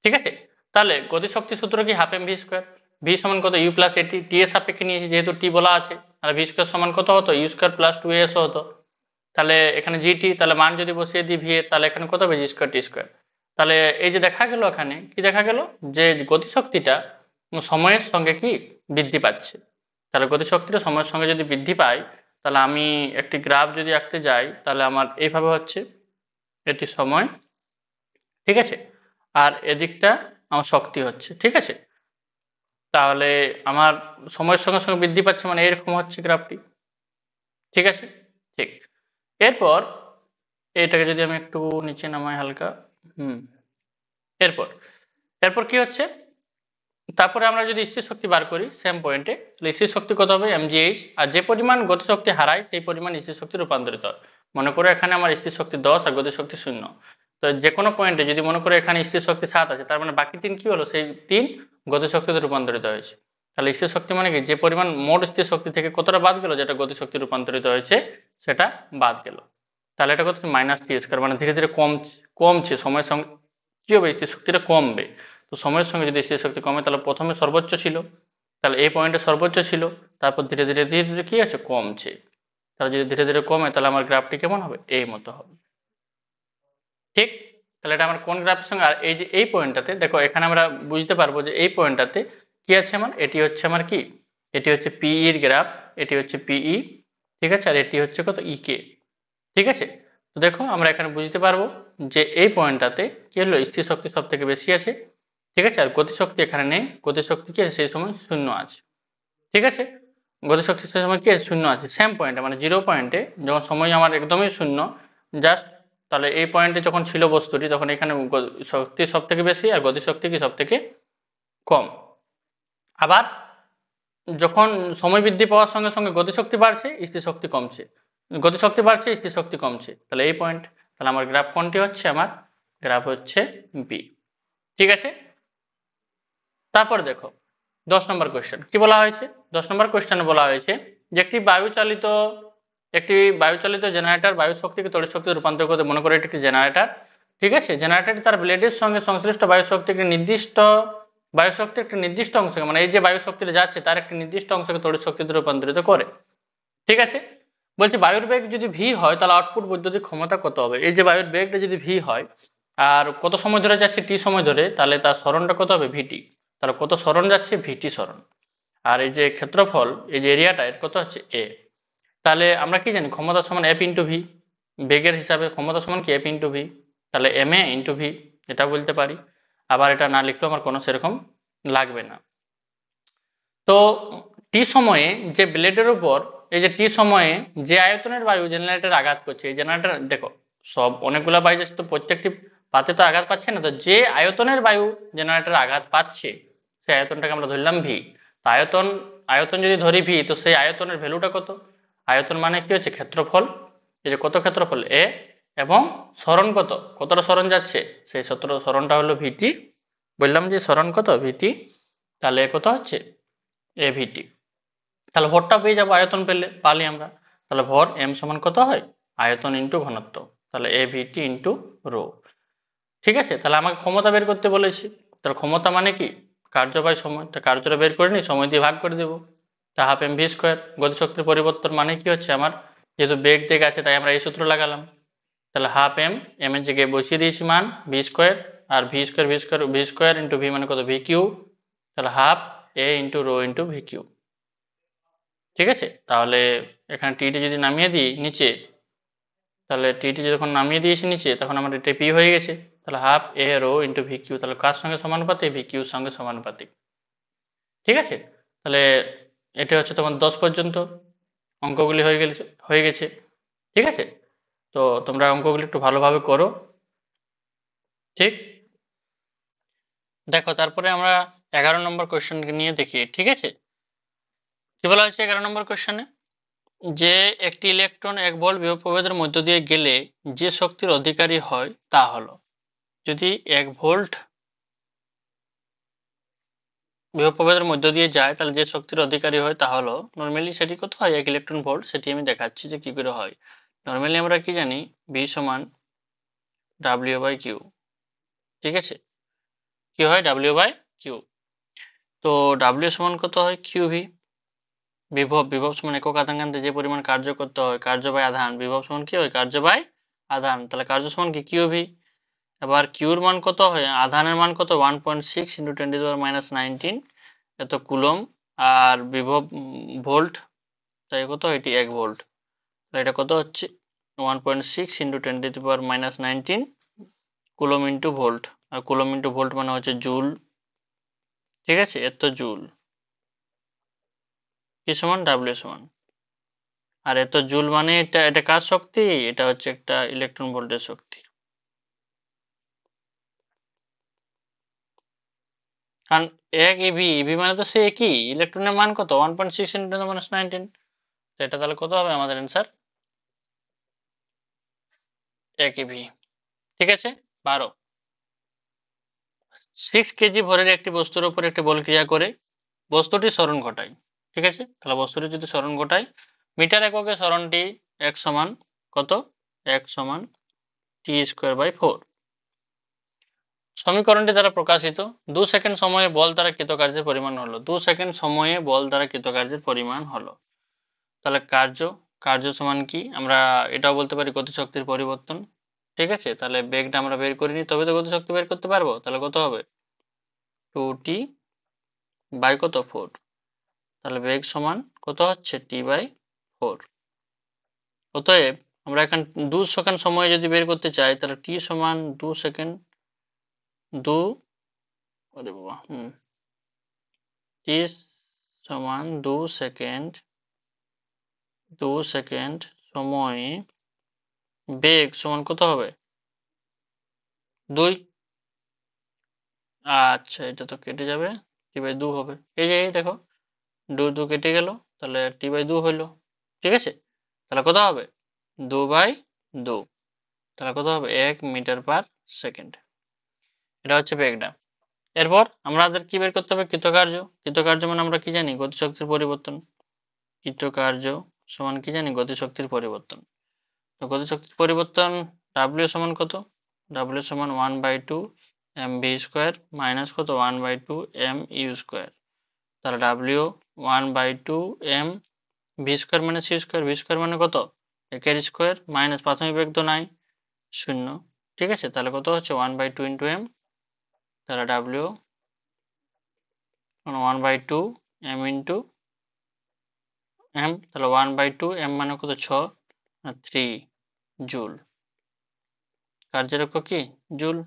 ঠিক আছে, তাহলে গতিশক্তি সূত্র কি half m v square, v সমান কত ইউ প্লাস এটি, টি এর সাপেক্ষে নিয়েছি যেহেতু টি বলা আছে, আর ভি স্কোয়ার সমান কত হতো ইউ স্কোয়ার প্লাস 2as হতো। তাহলে এখানে জিটি, তাহলে মান যদি বসিয়ে দিই ভি এর, তাহলে এখানে কত হবে জি স্কোয়ার টি স্কোয়ার। তাহলে এই যে দেখা গেল এখানে কি দেখা গেল, যে গতিশক্তিটা সময়ের সঙ্গে কি বৃদ্ধি পাচ্ছে। তাহলে গতিশক্তিটা সময়ের সঙ্গে যদি বৃদ্ধি পায়, তাহলে আমি একটি গ্রাফ যদি আঁকতে যাই তাহলে আমার এইভাবে হচ্ছে, এটি সময়, ঠিক আছে, আর এদিকটা আমার শক্তি হচ্ছে। ঠিক আছে, তাহলে আমার সময়ের সঙ্গে সঙ্গে বৃদ্ধি পাচ্ছে মানে এরকম হচ্ছে গ্রাফটি। ঠিক আছে, ঠিক। এরপর এটাকে যদি আমি একটু নিচে নামাই হালকা, এরপর এরপর কি হচ্ছে, তারপরে আমরা যদি স্থির শক্তি বার করি সেম পয়েন্টে, তাহলে স্থির শক্তি কত হবে mgh, আর যে পরিমাণ গতিশক্তি হারায় সেই পরিমাণ স্থির শক্তি রূপান্তরিত হয়। মনে করো এখানে আমার স্থির শক্তি 10 আর গতিশক্তি 0, তো যে কোনো পয়েন্টে যদি মনে করো এখানে স্থির শক্তি 7 আছে, তার মানে বাকি 3 কি হলো, সেই 3 গতিশক্তিতে রূপান্তরিত হয়েছে। তাহলে স্থির শক্তি মানে কি, যে পরিমাণ মোট স্থির শক্তি থেকে কতটা বাদ গেল, যেটা গতিশক্তি রূপান্তরিত হয়েছে সেটা বাদ গেল। তাহলে এটা কত মাইনাস টি স্কয়ার, মানে ধীরে ধীরে কমছে সময়ের সঙ্গে কি হবে, স্থির শক্তিটা কমবে। তো সময়ের সঙ্গে যদি স্থির শক্তি কমে, তাহলে প্রথমে সর্বোচ্চ ছিল, তাহলে এই পয়েন্টে সর্বোচ্চ ছিল, তারপর ধীরে ধীরে ধীরে ধীরে কি আছে, কমছে। তাহলে যদি ধীরে ধীরে কমে তাহলে আমার গ্রাফটি কেমন হবে, এই মতো হবে। ঠিক, তাহলে এটা আমার কোন গ্রাফের সঙ্গে, আর এই যে এই পয়েন্টটাতে দেখো, এখানে আমরা বুঝতে পারবো যে এই পয়েন্টটাতে কি আছে আমার, এটি হচ্ছে আমার কি, এটি হচ্ছে পিই এর গ্রাফ, এটি হচ্ছে পিই, ঠিক আছে, আর এটি হচ্ছে কত ইকে। ঠিক আছে, তো দেখো আমরা এখানে বুঝতে পারবো যে এই পয়েন্টটাতে কি হলো, স্থির শক্তি সব থেকে বেশি আছে। ঠিক আছে, আর গতিশক্তি এখানে নেই, গতিশক্তি কি আছে সেই সময় শূন্য আছে। ঠিক আছে, গতিশক্তি সেই সময় কি আছে, শূন্য আছে। সেম পয়েন্টে মানে জিরো পয়েন্টে যখন সময় আমার একদমই শূন্য, জাস্ট, তাহলে এই পয়েন্টে যখন ছিল বস্তুটি তখন এখানে শক্তি সব থেকে বেশি আর গতিশক্তি কি সব থেকে কম। আবার যখন সময় বৃদ্ধি পাওয়ার সঙ্গে সঙ্গে গতিশক্তি বাড়ছে, স্থির শক্তি কমছে, গতিশক্তি বাড়ছে, স্থির শক্তি কমছে, তাহলে এই পয়েন্ট। তাহলে আমার গ্রাফ কোনটি হচ্ছে, আমার গ্রাফ হচ্ছে বি। ঠিক আছে, তারপর দেখো 10 নম্বর কোয়েশ্চেন কি বলা হয়েছে। 10 নম্বর কোয়েশ্চেনে বলা হয়েছে যে একটি বায়ুচালিত জেনারেটর বায়ু শক্তিকে তড়িৎ শক্তিতে রূপান্তর করতে, মনে করে এটি একটি জেনারেটর। ঠিক আছে, জেনারেটরটি তার ব্লেডের সঙ্গে সংশ্লিষ্ট বায়ু শক্তির একটি নির্দিষ্ট অংশকে, মানে এই যে বায়ু শক্তিটা যাচ্ছে তার একটি নির্দিষ্ট অংশকে তড়িৎ শক্তিতে রূপান্তরিত করে। ঠিক আছে, বলছে বায়ুর বেগ যদি ভি হয় তাহলে আউটপুট বৈদ্যুতিক ক্ষমতা কত হবে। এই যে বায়ুর বেগটা যদি ভি হয় আর কত সময় ধরে যাচ্ছে টি সময় ধরে, তাহলে তার সরণটা কত হবে ভিটি। তাহলে কত সরণ যাচ্ছে, ভিটি সরণ। আর এই যে ক্ষেত্রফল, এই যে এরিয়াটা এর কত হচ্ছে এ। তাহলে আমরা কি জানি ক্ষমতা সমান এফ ইন্টু ভি, বেগের হিসাবে ক্ষমতা সমান কি এফ ইন্টু ভি, তাহলে এম এ ইন্টু ভি, এটা বলতে পারি। আবার এটা না লিখলেও আমার কোনো সেরকম লাগবে না। তো টি সময়ে যে ব্লেডের উপর, এই যে টি সময়ে যে আয়তনের বায়ু জেনারেটর আঘাত করছে, এই জেনারেটর দেখো সব অনেকগুলো বায়ু যাচ্ছে, তো প্রত্যেকটি পাতে তো আঘাত পাচ্ছে না, তো যে আয়তনের বায়ু জেনারেটর আঘাত পাচ্ছে সেই আয়তনটাকে আমরা ধরলাম ভি। তো আয়তন আয়তন যদি ধরি ভি, তো সেই আয়তনের ভ্যালুটা কত, আয়তন মানে কি হচ্ছে ক্ষেত্রফল, এই যে কত ক্ষেত্রফল এ, এবং সরণ কত, কতটা সরণ যাচ্ছে, সেই সরণটা হলো ভিটি। বললাম যে সরণ কত ভিটি, তাহলে কত হচ্ছে এভিটি। তাহলে ভরটা পেয়ে যাবো আয়তন পালি আমরা। তাহলে ভর এম সমান কত হয়, আয়তন ইন্টু ঘনত্ব, তাহলে এভিটি ইন্টু রো। ঠিক আছে, তাহলে আমাকে ক্ষমতা বের করতে বলেছি, তাহলে ক্ষমতা মানে কি কার্য বাই সময়, তা কার্যটা বের করে নি, সময় দিয়ে ভাগ করে দেবো, তা হাফ এম ভি স্কোয়ার। গতিশক্তির পরিবর্তন মানে কি হচ্ছে আমার, যেহেতু বেগ দিক আছে তাই আমরা এই সূত্র লাগালাম, তাহলে হাফ এম, এম এর জায়গায় বসিয়ে দিয়েছি মান ভি স্কোয়ার, আর ভি স্কোয়ার ইন্টু ভি মানে কত, ভি কিউ, তাহলে half A into rho into V cube. ঠিক আছে, তাহলে এখানে টিটি যদি নামিয়ে দিই নিচে, তাহলে টিটি যখন নামিয়ে দিয়েছি নিচে তখন আমার এটা পি হয়ে গেছে, তাহলে half a row into V cube, তাহলে কার সঙ্গে সমানুপাতিক, ভি কিউর সঙ্গে সমানুপাতিক। ঠিক আছে, তাহলে এটা হচ্ছে তোমার 10 পর্যন্ত অঙ্কগুলি হয়ে গেছে। ঠিক আছে, তো তোমরা অঙ্কগুলি একটু ভালোভাবে করো। ঠিক, দেখো তারপরে আমরা 11 নম্বর কোয়েশ্চেন নিয়ে দেখি। ঠিক আছে, কি বলা হয়েছে 11 নম্বর কোয়েশ্চেনে, যে একটি ইলেকট্রন 1 ভোল্ট বিভব প্রভেদের মধ্য দিয়ে গেলে যে শক্তির অধিকারী হয় তা হলো, যদি 1 ভোল্ট বিভব প্রভেদের মধ্য দিয়ে যায় তাহলে যে শক্তির অধিকারী হয় তা হলো, নর্মালি সেটি কত হয়, 1 ইলেকট্রন ভোল্ট, সেটি আমি দেখাচ্ছি যে কি করে হয়। নর্মালি আমরা কি জানি, ভি সমান ডাব্লিউ বাই কিউ। ঠিক আছে, কি হয়, ডাব্লিউ বাই কিউ। তো ডাব্লিউ সমান কত হয়, কিউ ভি। বিভব সমান একক আধানকান্তে যে পরিমাণ কার্য করতে হয়, কার্য বাই আধান, বিভব সমান কি হয়, কার্য বাই আধান, তাহলে কার্য সমান কি, কিউ ভি। এবার কিউর মান কত হয়, আধানের মান কত, 1.6 ইন্টু 10⁻19 এত কুলম, আর বিভব ভোল্ট, তাই কত, এটি 1 ভোল্ট, তাহলে এটা কত হচ্ছে 1.6 ইন্টু 10⁻19 কুলম ইন্টু ভোল্ট, আর কুলম ইন্টু ভোল্ট মানে হচ্ছে জুল। ঠিক আছে, এত জুল, কি সমান, ডাব্লিউ সমান, আর এত জুল মানে এটা এটা কার শক্তি, এটা হচ্ছে একটা ইলেকট্রন ভোল্টের শক্তি। কারণ 1 ইভি, ইভি মানে তো সে একই, ইলেকট্রনের মান কত, 1.6 ইন্টু 10⁻19, তো এটা তাহলে কত হবে আমাদের অ্যান্সার, 1 ইভি। ঠিক আছে, 12, 6 কেজি ভরের একটি বস্তুর উপর একটি বল ক্রিয়া করে বস্তুটি সরণ ঘটায়। ঠিক আছে, তাহলে বস্তুটি যদি সরণ ঘটায়, মিটার এককে সরণটি এক সমান কত, এক সমান টি স্কোয়ার বাই 4। সমীকরণটি দ্বারা প্রকাশিত 2 সেকেন্ড সময়ে বল দ্বারা কৃতকার্যের পরিমাণ হলো, 2 সেকেন্ড সময়ে বল দ্বারা কৃতকার্যের পরিমাণ হলো। তাহলে কার্য, কার্য সমান কি, আমরা এটাও বলতে পারি গতিশক্তির পরিবর্তন। ঠিক আছে, তাহলে বেগটা আমরা বের করিনি, তবে তো গতিশক্তি বের করতে পারবো, তাহলে কত হবে, 2t বাই কত, 4, তাহলে বেগ সমান কত হচ্ছে, টি বাই 4। অতএব আমরা এখানে 2 সেকেন্ড সময় যদি বের করতে চাই তাহলে টি সমান 2 সেকেন্ড, 2, আরে বাবা, টি সমান 2 সেকেন্ড, 2 সেকেন্ড সময়ে বেগ সমান কত হবে, 2। আচ্ছা, এটা তো কেটে যাবে, টি বাই 2 হবে, এই যে এই দেখো 2 2 কেটে গেল, তাহলে টি বাই 2 হইলো। ঠিক আছে, তাহলে কত হবে, 2 বাই 2, তাহলে কত হবে, 1 মিটার পার সেকেন্ড। এটা হচ্ছে বেগটা। এরপর আমাদের কি বের করতে হবে, কৃতকার্য। কৃতকার্য মানে আমরা কি জানি, গতিশক্তির পরিবর্তন। কৃতকার্য সমান কি জানি, গতিশক্তির পরিবর্তন। তো গতিশক্তির পরিবর্তন ডাব্লিউ সমান কত, ডাব্লিউ সমান 1/2 এম ভি স্কোয়ার মাইনাস কত, 1/2 এম ইউ স্কোয়ার। তাহলে ডাব্লিউ 1/2 এম ভি স্কোয়ার মানে সি স্কোয়ার, ভি স্কোয়ার মানে কত, একের স্কোয়ার মাইনাস প্রাথমিক বেগ তো নাই, 0। ঠিক আছে, তাহলে কত হচ্ছে 1/2 ইন্টু এম, তাহলে ডাব্লিউ 1/2 এম ইন্টু এম, তাহলে 1/2 এম মানে কত, 6, আর 3 জুল। কার্যের একক কি, জুল।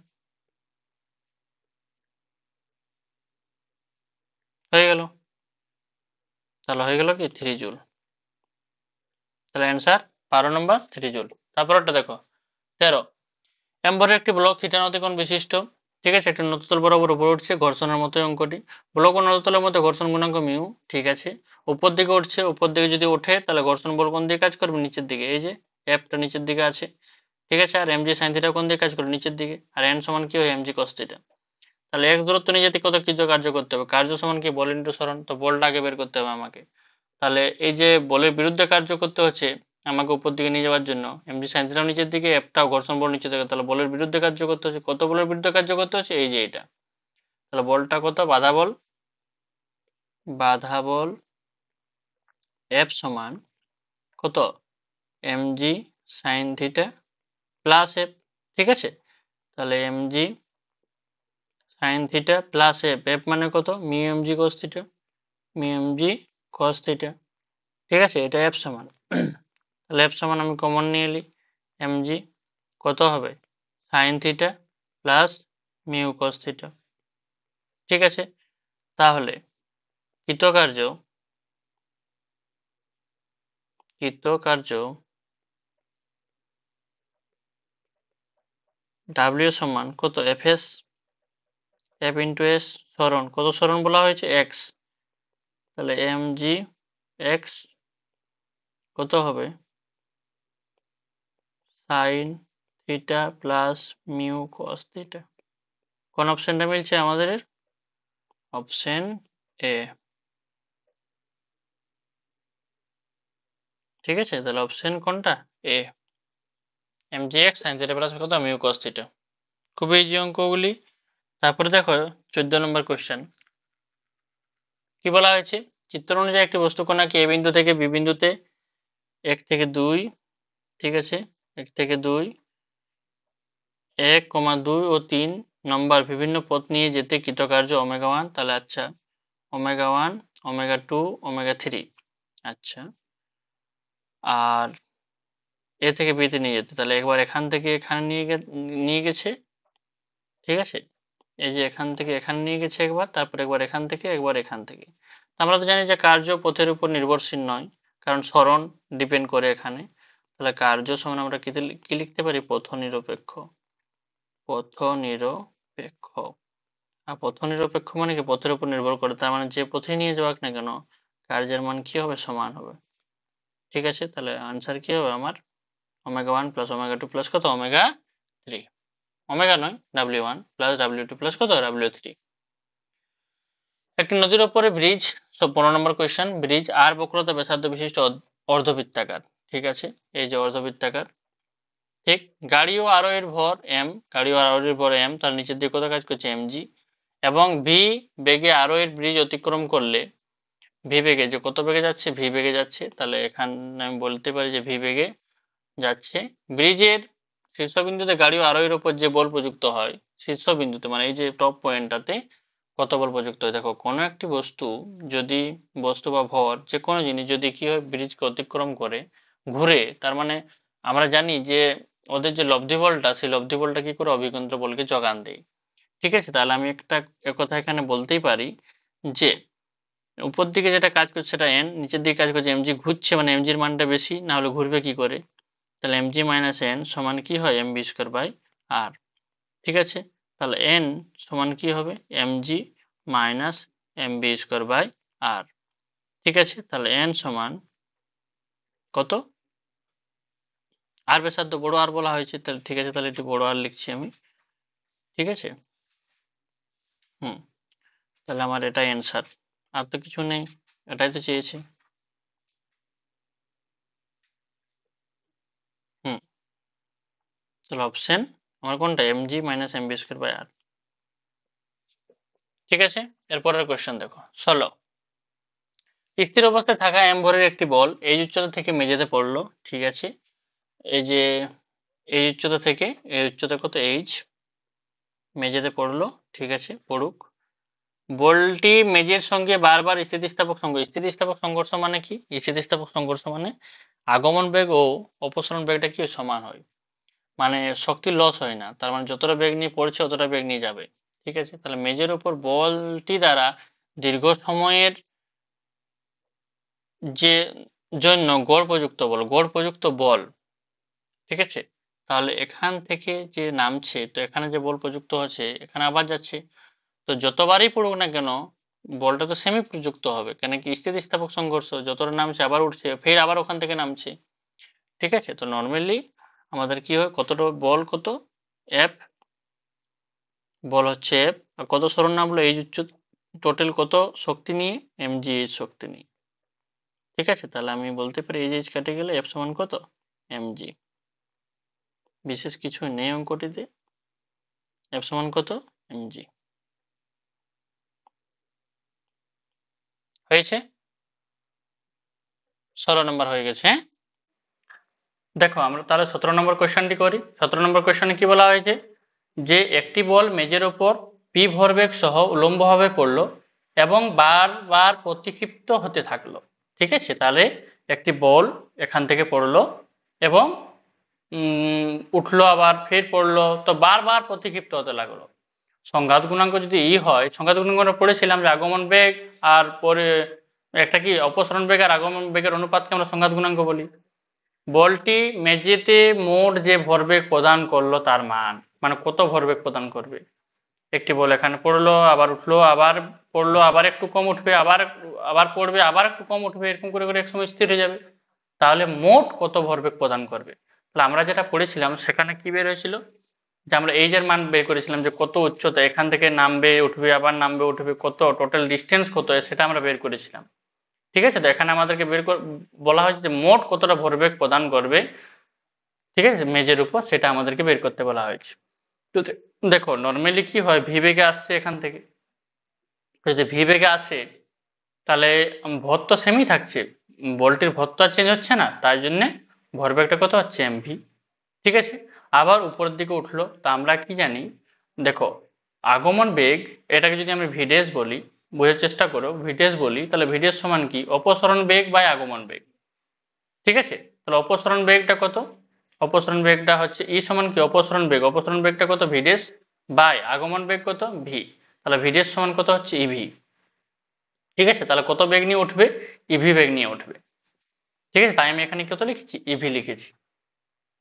হয়ে গেল, তাহলে হয়ে গেল কি 3 জুল। তাহলে অ্যান্সার 12 নম্বর 3 জুল। তারপরটা দেখো 13, এম ভরের একটি ব্লক থিটা নতিকোণ বিশিষ্ট। ঠিক আছে, একটি নততল বরাবর উপরে উঠছে, ঘর্ষণের মতো অঙ্কটি। ব্লক ও নততলের মধ্যে ঘর্ষণ গুণাঙ্ক মিউ। ঠিক আছে, উপর দিকে উঠছে, উপর দিকে যদি ওঠে তাহলে ঘর্ষণ বল কোন দিকে কাজ করবে, নিচের দিকে, এই যে এফটা নিচের দিকে আছে। ঠিক আছে, আর এম জি সাইন থিটা কোন দিকে কাজ করবে, নিচের দিকে, আর এন সমান কি হয়, এম জি কস থিটা। তাহলে এক দূরত্ব নিয়ে যেতে কত কৃত কার্য করতে হবে, কার্য সমান কি, বল ইন্টু সরণ, তো বলটা আগে বের করতে হবে আমাকে। তাহলে এই যে বলের বিরুদ্ধে কার্য করতে হচ্ছে আমাকে উপর দিকে নিয়ে যাওয়ার জন্য, এমজি সাইন থিটাও নিচের দিকে, এফটাও ঘর্ষণ বল নিচে থেকে, তাহলে বলের বিরুদ্ধে কার্য করতে হচ্ছে, কত বলের বিরুদ্ধে কার্য করতে হচ্ছে, এই যে এটা। তাহলে বলটা কত, বাধা বল, বাধা বল এফ সমান কত, mg sine theta plus F. ঠিক আছে, তাহলে mg sine theta plus F, F মানে কত, mu m g cos theta, mu m g cos theta. ঠিক আছে, এটা এফ সমান। তাহলে এফ সমান আমি কমন নিয়ে এলি, এম জি কত হবে, sign theta plus mu cos theta. ঠিক আছে, তাহলে কৃতকার্য ডাব্লিউ সমান কত, F S, F into S, সরণ কত, সরণ বলা হয়েছে এক্স, তাহলে এম জি এক্স কত হবে, sign theta plus mu cos theta. কোন অপশনটা মিলছে আমাদের, অপশন এ। ঠিক আছে, তাহলে অপশন কোনটা, A, M G X sine theta plus কত, মিউ কস থিটা। খুবই ইজি অঙ্কগুলি। তারপরে দেখো 14 নম্বর কোশ্চেন কি বলা হয়েছে, চিত্র অনুযায়ী একটি বস্তু কণাকে এ বিন্দু থেকে বি বিন্দুতে 1 থেকে 2, ঠিক আছে, 1 থেকে 2, 1, 2 ও 3 নম্বর বিভিন্ন পথ নিয়ে যেতে কৃতকার্য ওমেগা 1, তাহলে আচ্ছা ওমেগা 1, ওমেগা 2, ওমেগা 3, আচ্ছা, আর এ থেকে বিতে নিয়ে যেতে, তাহলে একবার এখান থেকে এখানে নিয়ে গেছে, ঠিক আছে, এই যে এখান থেকে এখানে নিয়ে গেছে একবার, তারপর একবার এখান থেকে, একবার এখান থেকে। আমরা তো জানি যে কার্য পথের উপর নির্ভরশীল নয়, কারণ সরণ ডিপেন্ড করে এখানে। তাহলে কার্য সমান আমরা কি লিখতে পারি, পথ নিরপেক্ষ, পথ নিরপেক্ষ। আর পথ নিরপেক্ষ মানে কি, পথের উপর নির্ভর করে, তার মানে যে পথে নিয়ে যাওয়াক না কেন কার্যের মান কি হবে, সমান হবে। ঠিক আছে, তাহলে আনসার কি হবে আমার, ওমেগা 1 প্লাস ওমেগা 2 প্লাস কত, ওমেগা 3, ওমেগা নয় W1 প্লাস W2 প্লাস কত, W3। একটি নদীর উপরে ব্রিজ, 15 নম্বর কোয়েশ্চেন, ব্রিজ আর বক্রতা ব্যাসার্ধ বিশিষ্ট অর্ধবৃত্তাকার। ঠিক আছে, এই যে অর্ধবৃত্তাকার, ঠিক, গাড়ি ও আরোহীর ভর এম, গাড়ি ও আরোহীর ভর এম, তার নিচের দিকে কত কাজ করছে, এমজি, এবং ভি বেগে আরোহীর ব্রিজ অতিক্রম করলে, ভি বেগে যে কত বেগে যাচ্ছে, ভি বেগে যাচ্ছে, তাহলে এখানে আমি বলতে পারি যে ভি বেগে যাচ্ছে। ব্রিজের শীর্ষবিন্দুতে গাড়ি ও আরোহীর উপর যে বল প্রযুক্ত হয়, শীর্ষবিন্দুতে মানে এই যে টপ পয়েন্টটাতে কত বল প্রযুক্ত হয়, দেখো কোনো একটি বস্তু যদি, বস্তু বা ভর যে কোনো জিনিস যদি কি হয়, ব্রিজকে অতিক্রম করে ঘুরে, তার মানে আমরা জানি যে ওদের যে লব্ধি বলটা, সেই লব্ধি বলটা কি করে, অভিকেন্দ্র বলকে যোগান দেয়। ঠিক আছে, তাহলে আমি একটা কথা এখানে বলতেই পারি যে উপর দিকে যেটা কাজ করছে সেটা এন, নিচের দিকে কাজ করছে এমজি, ঘুরছে মানে এমজির মানটা বেশি, না হলে ঘুরবে কি করে, তাহলে এমজি মাইনাস এন সমান কি হয়, M B square by R. ঠিক আছে, তাহলে এন সমান কি হবে, MG minus M B square by R. ঠিক আছে, তাহলে এন সমান কত, আর ব্যাসার্ধ বড় আর বলা হয়েছে, তাহলে ঠিক আছে, তাহলে একটু বড় আর লিখছি আমি। ঠিক আছে, হুম, তাহলে আমার এটাই অ্যান্সার, আর তো কিছু নেই, এটাই তো চেয়েছি। হুম, তাহলে অপশন আমার কোনটা, MG minus M B square by R. ঠিক আছে, এরপরের কোয়েশ্চেন দেখো 16, স্থির অবস্থায় থাকা এম ভরের একটি বল এই উচ্চতা থেকে মেঝেতে পড়লো। ঠিক আছে, এই যে এই উচ্চতা থেকে এই উচ্চতা কত, এইচ, মেঝেতে পড়লো। ঠিক আছে, পড়ুক, বলটি মেঝের সঙ্গে বারবার স্থিতিস্থাপক সংঘর্ষ, স্থিতিস্থাপক সংঘর্ষ মানে কি, স্থিতিস্থাপক সংঘর্ষ মানে আগমন বেগ ও অপসরণ বেগটা কি সমান হয়, মানে শক্তি লস হয় না, তার মানে যতটা বেগ নিয়ে পড়ছে অতটা বেগ নিয়ে যাবে। ঠিক আছে, তাহলে মেঝের উপর বলটি দ্বারা দীর্ঘ সময়ের যে জন্য গড় প্রযুক্ত বল, ঠিক আছে, তাহলে এখান থেকে যে নামছে, তো এখানে যে বল প্রযুক্ত হচ্ছে এখানে আবার যাচ্ছে, তো যতবারই পড়ুক না কেন বলটা তো সেমি প্রযুক্ত হবে, কেন কি স্থিতিস্থাপক সংঘর্ষ, যতটা নামছে আবার উঠছে, ফের আবার ওখান থেকে নামছে। ঠিক আছে, তো নর্মালি আমাদের কি হয়, কতটা বল কত, এফ, বল হচ্ছে এফ, আর কত সরণ নামলো, এই উচ্চ, টোটাল কত শক্তি নিয়ে, এমজি এইচ শক্তি নিয়ে। ঠিক আছে, তাহলে আমি বলতে পারি এই যে এইচ কেটে গেলে এফ সমান কত, এমজি, বিশেষ কিছু নেই অঙ্কটিতে, এফ সমান কত, এমজি। হয়েছে, 16 নম্বর হয়ে গেছে। হ্যাঁ, দেখো আমরা তাহলে 17 নম্বর কোয়েশ্চেনটি করি। 17 নম্বর কোয়েশ্চেনে কি বলা হয়েছে, যে একটি বল মেঝের ওপর পি ভরবেগ সহ উলম্বভাবে পড়লো এবং বারবার প্রতিক্ষিপ্ত হতে থাকলো। ঠিক আছে, তাহলে একটি বল এখান থেকে পড়লো এবং উঠলো আবার ফের পড়লো, তো বারবার প্রতিক্ষিপ্ত হতে লাগলো। সংঘাত গুণাঙ্ক যদি ই হয়, সংঘাত গুণাঙ্ক আমরা পড়েছিলাম যে আগমন বেগ আর পরে একটা কি অপসরণ বেগ আর আগমন বেগের অনুপাতকে আমরা সংঘাত গুণাঙ্ক বলি। বলটি মেঝেতে মোট যে ভরবেগ প্রদান করলো তার মান, মানে কত ভরবেগ প্রদান করবে। একটি বল এখানে পড়লো, আবার উঠলো, আবার পড়লো, আবার একটু কম উঠবে, আবার আবার পড়বে, আবার একটু কম উঠবে, এরকম করে করে একসময় স্থির হয়ে যাবে। তাহলে মোট কত ভরবেগ প্রদান করবে। তাহলে আমরা যেটা পড়েছিলাম সেখানে কি বের হয়েছিল, যে আমরা এই এর মান বের করেছিলাম যে কত উচ্চতা, এখান থেকে নামবে উঠবে আবার নামবে উঠবে, কত টোটাল ডিস্টেন্স কত, সেটা আমরা বের করেছিলাম। ঠিক আছে, তো এখানে আমাদেরকে বলা হয়েছে যে মোট কতটা ভরবেগ প্রদান করবে, ঠিক আছে, মেজের উপর, সেটা আমাদেরকে বের করতে বলা হয়েছে। তো দেখো নর্মালি কি হয়, ভি বেগে আসছে এখান থেকে, যদি ভি বেগে আসে তাহলে ভর তো সেমই থাকছে, বলটির ভর তো আর চেঞ্জ হচ্ছে না, তাই জন্যে ভরবেগটা কত হচ্ছে এমভি। ঠিক আছে, আবার উপরের দিকে উঠলো, তা আমরা কি জানি, দেখো আগমন বেগ, এটাকে যদি আমরা ভিডেস বলি, বোঝার চেষ্টা করো, ভিডেস বলি, তাহলে ভিডেস সমান কি অপসরণ বেগ বাই আগমন বেগ। ঠিক আছে, তাহলে অপসরণ বেগটা কত, অপসরণ বেগটা হচ্ছে ই সমান কি অপসরণ বেগ, অপসরণ বেগটা কত ভিডেস বাই আগমন বেগ কত ভি, তাহলে ভিডেস সমান কত হচ্ছে ইভি। ঠিক আছে, তাহলে কত বেগ নিয়ে উঠবে, ইভি বেগ নিয়ে উঠবে। ঠিক আছে, তাই আমি এখানে কত লিখেছি, ইভি লিখেছি।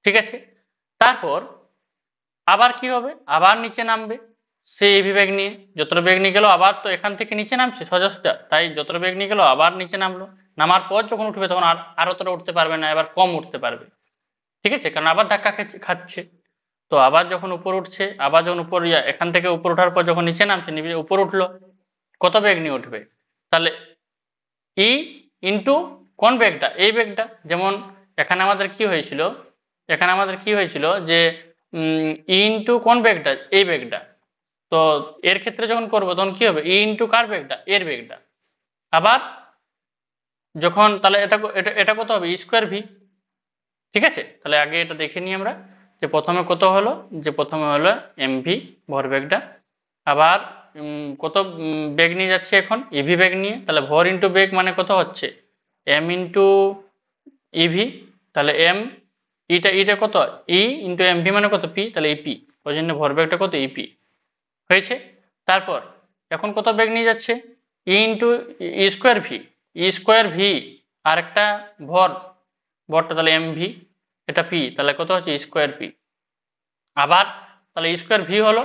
ঠিক আছে, তারপর আবার কি হবে, আবার নিচে নামবে সেই ইভি বেগ নিয়ে, যতটা বেগ নিয়ে গেল আবার তো এখান থেকে নিচে নামছে সোজা সোজা, তাই যতটা বেগ নিয়ে গেল আবার নিচে নামলো, নামার পর যখন উঠবে তখন আর অতটা উঠতে পারবে না, এবার কম উঠতে পারবে। ঠিক আছে, কারণ আবার ধাক্কা খাচ্ছে। তো আবার যখন উপর উঠছে, আবার যখন উপর এখান থেকে উপর ওঠার পর যখন নিচে নামছে, উপর উঠলো, কত বেগ নিয়ে উঠবে, তাহলে ই ইন্টু কোন বেগটা, এই বেগটা। যেমন এখানে আমাদের কি হয়েছিল, এখানে আমাদের কি হয়েছিল যে ই ইন্টু কোন বেগটা, এই বেগটা। তো এর ক্ষেত্রে যখন করবো তখন কি হবে, ই ইন্টু কার বেগটা, এর বেগটা। আবার যখন তাহলে এটা এটা এটা কত হবে, ই স্কোয়ার ভি। ঠিক আছে, তাহলে আগে এটা দেখে নিই আমরা, যে প্রথমে কত হলো, যে প্রথমে হলো এমভি ভরবেগটা, আবার কত বেগ নিয়ে যাচ্ছে এখন, ইভি বেগ নিয়ে, তাহলে ভর ইন্টু বেগ মানে কত হচ্ছে এম ইন্টু ইভি, তাহলে এম, ইটা ইটা কত, ই ইন্টু এমভি মানে কত পি, তাহলে ইপি, ওই জন্য ভরবেগটা কত ইপি হয়েছে। তারপর এখন কত বেগ নিয়ে যাচ্ছে, ই ইন্টু ই স্কোয়ার ভি, ই স্কোয়ার ভি আর একটা ভর, ভরটা তাহলে এমভি, এটা পি, তাহলে কত হচ্ছে স্কোয়ার পি। আবার তাহলে স্কোয়ার ভি হলো,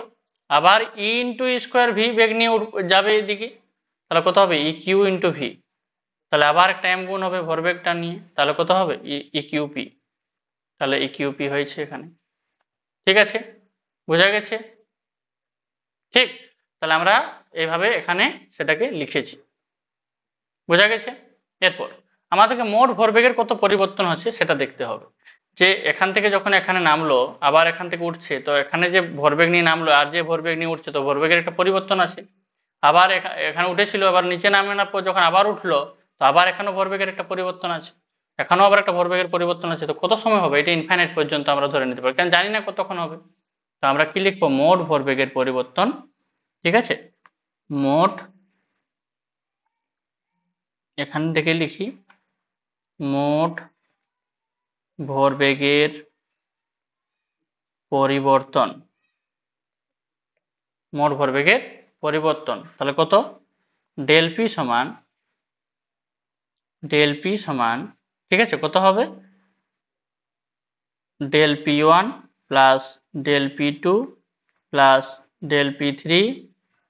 আবার ই ইন্টু স্কোয়ার ভি বেগ নিয়ে যাবে এদিকে, তাহলে কত হবে ই কিউ ইন্টু ভি, তাহলে আবার একটা এম গুণ হবে ভরবেগটা নিয়ে, তাহলে কত হবে ই কিউ পি, তাহলে ই কিউ পি হয়েছে এখানে। ঠিক আছে, বোঝা গেছে। ঠিক, তাহলে আমরা এইভাবে এখানে সেটাকে লিখেছি, বোঝা গেছে। এরপর আমাদেরকে মোট ভরবেগের কত পরিবর্তন হচ্ছে সেটা দেখতে হবে, যে এখান থেকে যখন এখানে নামলো আবার এখান থেকে উঠছে, তো এখানে যে ভরবেগ নিয়ে নামলো আর যে ভরবেগ নিয়ে উঠছে, তো ভরবেগের একটা পরিবর্তন আছে। আবার এখানে উঠেছিল, আবার নিচে নামানোর পর যখন আবার উঠলো, তো আবার এখানেও ভরবেগের একটা পরিবর্তন আছে, এখানেও আবার একটা ভরবেগের পরিবর্তন আছে। তো কত সময় হবে, এটা ইনফাইনাইট পর্যন্ত আমরা ধরে নিতে পারি, কারণ জানি না কতক্ষণ হবে। তো আমরা কি লিখবো, মোট ভরবেগের পরিবর্তন। ঠিক আছে, মোট, এখান থেকে লিখি মোট ভরবেগের পরিবর্তন, মোট ভরবেগের পরিবর্তন, তাহলে কত, ডেল পি সমান, ডেল পি সমান, ঠিক আছে, কত হবে del p one plus del p two plus del p three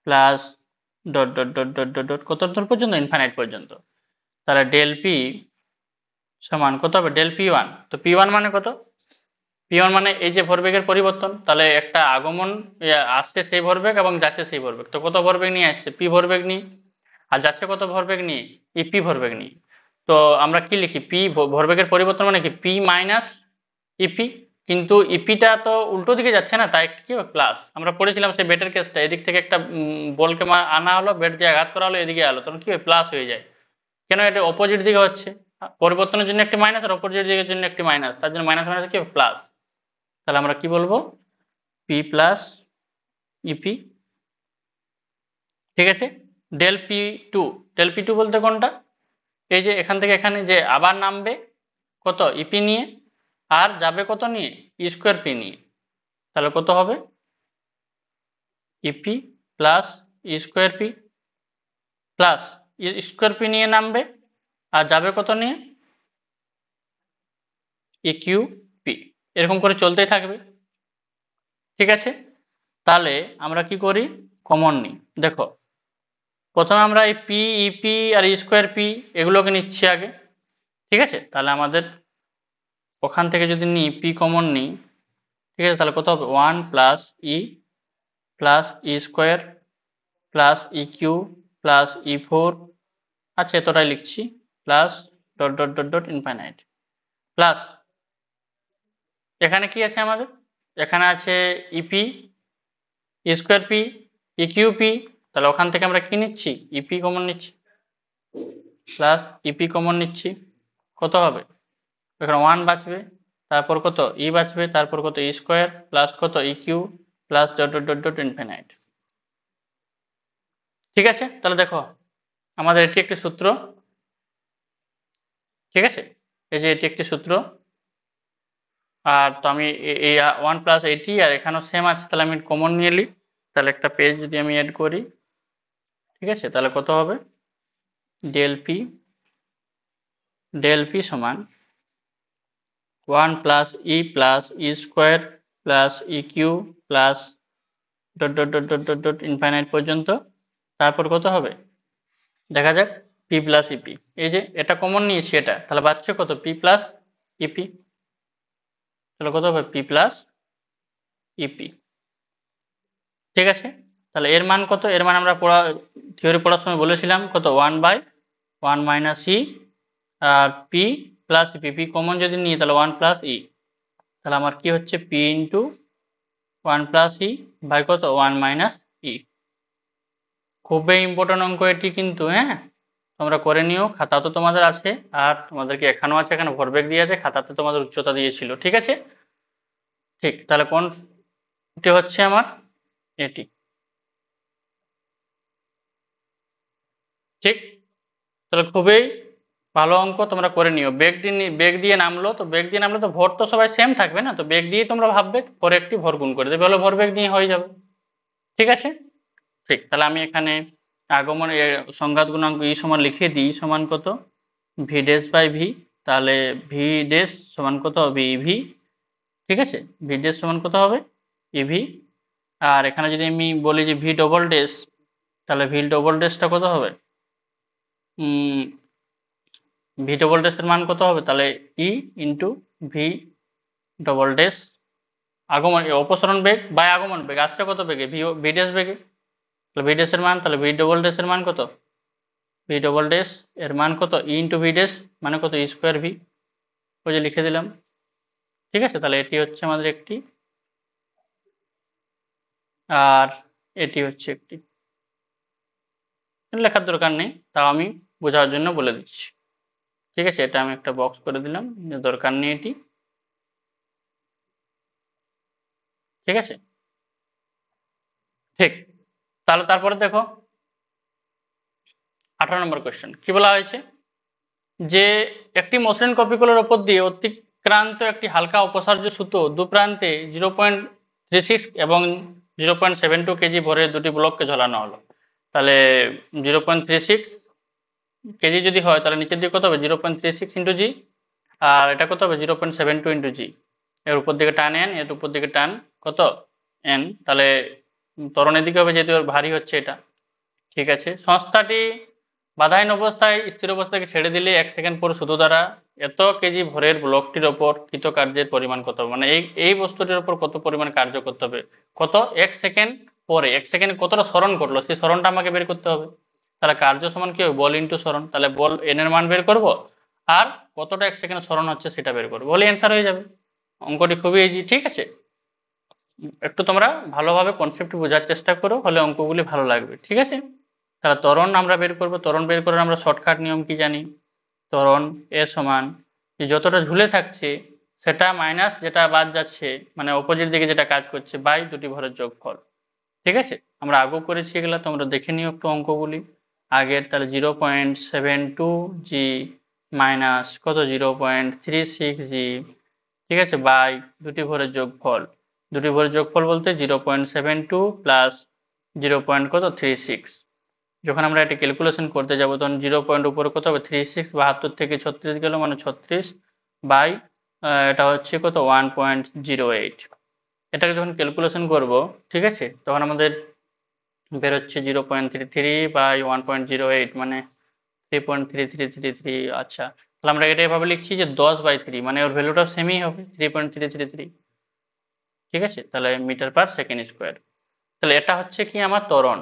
plus dot dot dot dot dot dot কত দূর পর্যন্ত, ইনফাইনাইট পর্যন্ত। তাহলে ডেল পি সমান কত হবে, ডেল পি ওয়ান, তো পি ওয়ান মানে কত, পি ওয়ান মানে এই যে ভরবেগের পরিবর্তন, তাহলে একটা আগমন আসছে সেই ভরবেগ এবং যাচ্ছে সেই ভরবেগ, তো কত ভরবেগ নিয়ে আসছে, পি ভরবেগ নিয়ে, আর যাচ্ছে কত ভরবেগ নিয়ে, ইপি ভরবেগ নিয়ে। তো আমরা কি লিখি, পি ভরবেগের পরিবর্তন মানে কি পি মাইনাস ইপি, কিন্তু ইপিটা তো উল্টো দিকে যাচ্ছে না, তাই কি হবে প্লাস। আমরা পড়েছিলাম সেই বেটের কেসটা, এদিক থেকে একটা বলকে আনা হলো, বেট দিয়ে আঘাত করা হলো, এদিকে আলো, তখন কি হয় প্লাস হয়ে যায়, কেন এটা অপোজিট দিকে হচ্ছে, পরিবর্তনের জন্য একটি মাইনাস আর অপোজিট দিকের জন্য একটি মাইনাস, তার জন্য মাইনাস মাইনাস কি প্লাস। তাহলে আমরা কি বলবো, পি প্লাস ইপি ঠিক আছে। Del p two, del p two বলতে কোনটা, এই যে এখান থেকে এখানে যে আবার নামবে কত ইপি নিয়ে, আর যাবে কত নিয়ে স্কোয়ার পি নিয়ে, তাহলে কত হবে E P plus square P, plus square P নিয়ে নামবে আর যাবে কত নিয়ে ইকিউ পি, এরকম করে চলতেই থাকবে। ঠিক আছে, তাহলে আমরা কি করি কমন নিই। দেখো প্রথমে আমরা এই পি ইপি আর স্কোয়ার পি এগুলোকে নিচ্ছি আগে। ঠিক আছে, তাহলে আমাদের ওখান থেকে যদি নিই পি কমন নিই, ঠিক আছে, তাহলে কত হবে 1 + plus E square plus E cube plus ই4, আচ্ছা এতটাই লিখছি, plus dot dot dot dot infinite, plus এখানে কি আছে আমাদের, এখানে আছে EP square P E cube P, তাহলে ওখান থেকে আমরা কি নিচ্ছি ইপি কমন নিচ্ছি, প্লাস ইপি কমন নিচ্ছি, কত হবে এখানে 1 বাঁচবে, তারপর কত ই বাঁচবে, তারপর কত ই স্কোয়ার প্লাস কত e cube plus dot dot dot dot infinite. ঠিক আছে, তাহলে দেখো আমাদের এটি একটি সূত্র। ঠিক আছে, এই যে এটি একটি সূত্র, আর তো আমি এই 1 + 80 আর এখানেও সেম আছে, তাহলে আমি কমন নিয়ে নিই, তাহলে একটা পেজ যদি আমি অ্যাড করি, ঠিক আছে, তাহলে কত হবে ডেল পি সমান 1 + E square plus E cube plus dot dot dot dot dot dot infinite পর্যন্ত, তারপর কত হবে দেখা যাক পি প্লাস ইপি, এই যে এটা কমন নিয়েছি এটা, তাহলে বাচ্চা কত পি প্লাস ইপি, তাহলে কত হবে পি প্লাস ইপি। ঠিক আছে, তাহলে এর মান কত, এর মান আমরা থিওরি পড়ার সময় বলেছিলাম কত 1/1 - E R P plus EP, P common যদি নিই তাহলে 1 + ই, তাহলে আমার কি হচ্ছে পি ইন্টু 1 + ই বাই কত 1 - ই। খুবই ইম্পর্টেন্ট অঙ্ক এটি কিন্তু, হ্যাঁ তোমরা করে নিও, খাতা তো তোমাদের আছে, আর তোমাদেরকে এখানেও আছে, এখানে ভরবেগ দিয়ে আছে, খাতাতে তোমাদের উচ্চতা দিয়েছিল। ঠিক আছে, ঠিক, তাহলে কোনটি হচ্ছে আমার এটি। ঠিক, তাহলে খুবই ভালো অঙ্ক, তোমরা করে নিও। বেগ দিয়ে নামলো তো ভর তো সবাই সেম থাকবে না, তো বেগ দিয়েই তোমরা ভাববে, পরে একটি ভর গুণ করে দেবে, হলো ভরবেগ নিয়ে হয়ে যাবে। ঠিক আছে, ঠিক, তাহলে আমি এখানে আগমন সংঘাত গুণাঙ্ক ই সমান লিখে দিই, সমান কত ভি ডেস বাই ভি, তাহলে ভি ডেস সমান কত হবে ইভি। ঠিক আছে, ভি ডেস সমান কত হবে ইভি, আর এখানে যদি আমি বলি যে ভি ডবল ডেস, তাহলে ভি ডবল ডেসটা কত হবে ভি ডবল ডেসের মান কত হবে, তাহলে ই ইন্টু ভি ডবল ডেস, আগমন অপসরণ বেগ বাই আগমন বেগ, আসছে কত বেগে ভি ডেস বেগে, তাহলে ভি ডেসের মান, তাহলে ভি ডবল ডেসের মান কত ভি ডবল ডেস এর মান কত ই ইন্টু ভি ডেস মানে কত ই স্কোয়ার ভি, ওই যে লিখে দিলাম। ঠিক আছে, তাহলে এটি হচ্ছে আমাদের একটি, আর এটি হচ্ছে একটি, লেখার দরকার নেই, তাও আমি বোঝার জন্য বলে দিচ্ছি। ঠিক আছে, এটা আমি একটা বক্স করে দিলাম, দরকার নেই এটি। ঠিক আছে, ঠিক, তাহলে তারপরে দেখো 18 নম্বর কোয়েশ্চেন কি বলা হয়েছে, যে একটি মসৃণ কপিকলের ওপর দিয়ে অতিক্রান্ত একটি হালকা অপসার্য সুতো দুপ্রান্তে 0.36 এবং 0.72 কেজি ভরের দুটি ব্লককে ঝোলানো হলো। তাহলে 0.36 কেজি যদি হয় তাহলে নিচের দিকে কত হবে 0.36 ইন্টু জি, আর এটা কত হবে 0.72 ইন্টু জি, এর উপর দিকে টান এন, এর উপর দিকে টান কত এন, তাহলে ত্বরণের দিকে হবে যেহেতু ভারী হচ্ছে এটা। ঠিক আছে, সংস্থাটি বাধাহীন অবস্থায় স্থির অবস্থাকে ছেড়ে দিলে 1 সেকেন্ড পর সুতো দ্বারা এত কেজি ভরের ব্লকটির ওপর কৃতকার্যের পরিমাণ কত হবে, মানে এই বস্তুটির উপর কত পরিমাণ কার্য করতে হবে, কত 1 সেকেন্ড পরে 1 সেকেন্ড কতটা স্মরণ করলো সেই স্মরণটা আমাকে বের করতে হবে। তাহলে কার্য সমান কি হবে বল ইন্টু স্মরণ, তাহলে বল এন এর মান বের করব, আর কতটা 1 সেকেন্ড স্মরণ হচ্ছে সেটা বের করবো, বলে অ্যান্সার হয়ে যাবে। অঙ্কটি খুবই ইজি। ঠিক আছে, একটু তোমরা ভালোভাবে কনসেপ্ট বোঝার চেষ্টা করো, হলে অঙ্কগুলি ভালো লাগবে। ঠিক আছে, তাহলে ত্বরণ আমরা বের করব, ত্বরণ বের করার আমরা শর্টকাট নিয়ম কি জানি, ত্বরণ এ সমান যে যতটা ঝুলে থাকছে সেটা মাইনাস যেটা বাদ যাচ্ছে, মানে অপোজিট দিকে যেটা কাজ করছে, বাই দুটি ভরের যোগফল। ঠিক আছে, আমরা আগেও করেছি এগুলা, তোমরা দেখে নিও একটু অঙ্কগুলি আগের। তাহলে 0.72 জি মাইনাস কত 0.36 জি, ঠিক আছে, বাই দুটি ভরের যোগফল। দুটি ভরের যোগফল বলতে 0.72 প্লাস 0.36। যখন আমরা এটা ক্যালকুলেশন করতে যাব তখন 0 পয়েন্ট উপরে কত হবে 36, 72 থেকে 36 গেল মানে 36 বাই এটা হচ্ছে কত 1.08। এটাকে যখন ক্যালকুলেশন করব, ঠিক আছে, তখন আমাদের বেরোচ্ছে 0.33 বাই 1.08 মানে 3.3333। আচ্ছা, তাহলে আমরা এটা এভাবে লিখছি যে 10/3 মানে ওর ভ্যালুটা সেমই হবে 3.333, ঠিক আছে। তাহলে মিটার পার সেকেন্ড স্কোয়ার। তাহলে এটা হচ্ছে কি আমার ত্বরণ।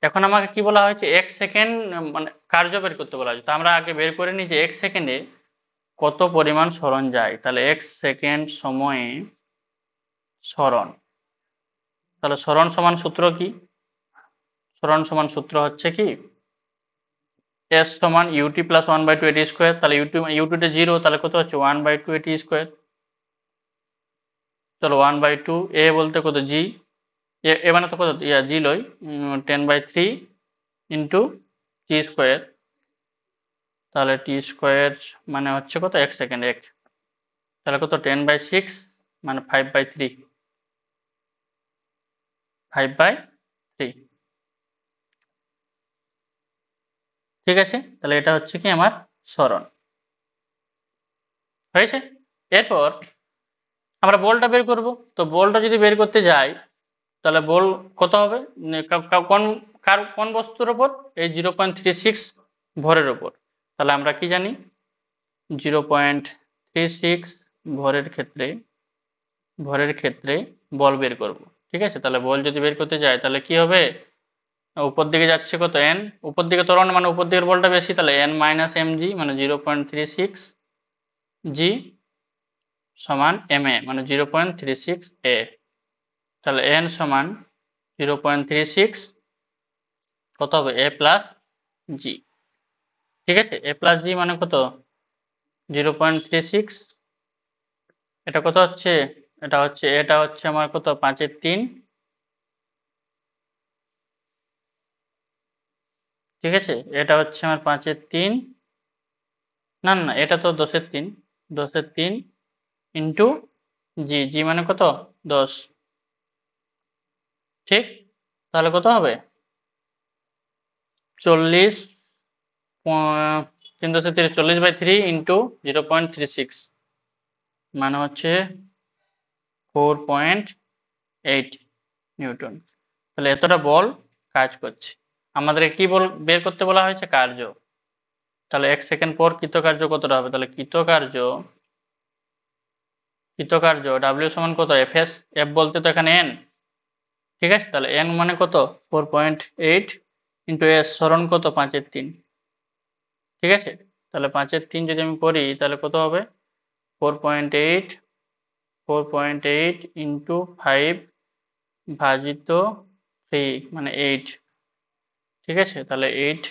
এখন আমাকে কি বলা হয়েছে 1 সেকেন্ড মানে কার্য বের করতে বলা হয়েছে। তো আমরা আগে বের করে নিই যে 1 সেকেন্ডে কত পরিমাণ সরণ যায়। তাহলে 1 সেকেন্ড সময়ে সরণ, তাহলে সরণ সমান সূত্র কি? সরণ সমান সূত্র হচ্ছে কি এস সমান ইউটি প্লাস 1/2 এটি স্কোয়ার। তাহলে ইউটিটা 0, তাহলে কত হচ্ছে 1/2 এটি স্কোয়ার। চলো 1/2 এ বলতে কত জি, এ মানে তো কত জি লই 10/3 ইন্টু টি স্কোয়ার। তাহলে টি স্কোয়ার মানে হচ্ছে কত 1 সেকেন্ড 1, তাহলে কত 10/6 মানে 5/3, 5/3, ঠিক আছে। তাহলে এটা হচ্ছে কি আমার সরণ হয়েছে। এরপর আমরা বলটা বের করব। তো বলটা যদি বের করতে যাই তাহলে বল কত হবে কোন কোন বস্তুর ওপর? এই 0.36 ভরের ওপর। তাহলে আমরা কি জানি 0.36 ভরের ক্ষেত্রে বল বের করব, ঠিক আছে। তাহলে বল যদি বের করতে যাই তাহলে কি হবে, উপর দিকে যাচ্ছে কত এন, উপর দিকে ত্বরণ মানে উপর দিকের বলটা বেশি, তাহলে এন মাইনাস এম জি মানে 0.36 জি সমান এম এ মানে 0.36 এ। তাহলে এন সমান 0.36 কত হবে এ প্লাস জি, ঠিক আছে। এ প্লাস জি মানে কত 0.36, এটা কত হচ্ছে, এটা হচ্ছে আমার কত 5/3, ঠিক আছে। এটা হচ্ছে আমার 5/3, না না এটা তো 10/3, 10/3 ইন্টু জি, জি মানে কত 10, ঠিক। তাহলে কত হবে 40, 3×3 40/3 ইন্টু 0.36 মানে হচ্ছে 4.8 নিউটন। তাহলে এতটা বল কাজ করছে। আমাদেরকে কি বল বের করতে বলা হয়েছে কার্য। তাহলে 1 সেকেন্ড পর কৃতকার্য কতটা হবে, তাহলে কৃতকার্য ডাব্লিউ সমান কত এফ এস, এফ বলতে তো এখানে এন, ঠিক আছে। তাহলে এন মানে কত 4.8 ইন্টু এস সরণ কত 5/3, ঠিক আছে। তাহলে 5/3 যদি আমি করি তাহলে কত হবে 4.8, 4.8 ইন্টু 5 ভাজিত 3 মানে 8, ঠিক আছে। তাহলে 8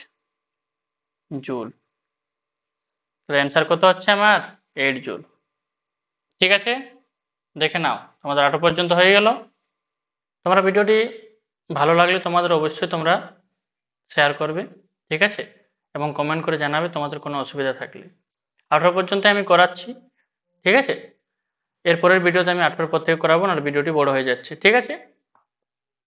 জুল। তাহলে অ্যান্সার কত হচ্ছে আমার 8 জুল, ঠিক আছে। দেখে নাও তোমাদের 8 পর্যন্ত হয়ে গেল। তোমরা ভিডিওটি ভালো লাগলে তোমাদের অবশ্যই তোমরা শেয়ার করবে, ঠিক আছে, এবং কমেন্ট করে জানাবে তোমাদের কোনো অসুবিধা থাকলে। 18 পর্যন্ত আমি করাচ্ছি, ঠিক আছে। এরপরের ভিডিওতে আমি 18 পর থেকে করাবো না, ভিডিওটি বড় হয়ে যাচ্ছে, ঠিক আছে।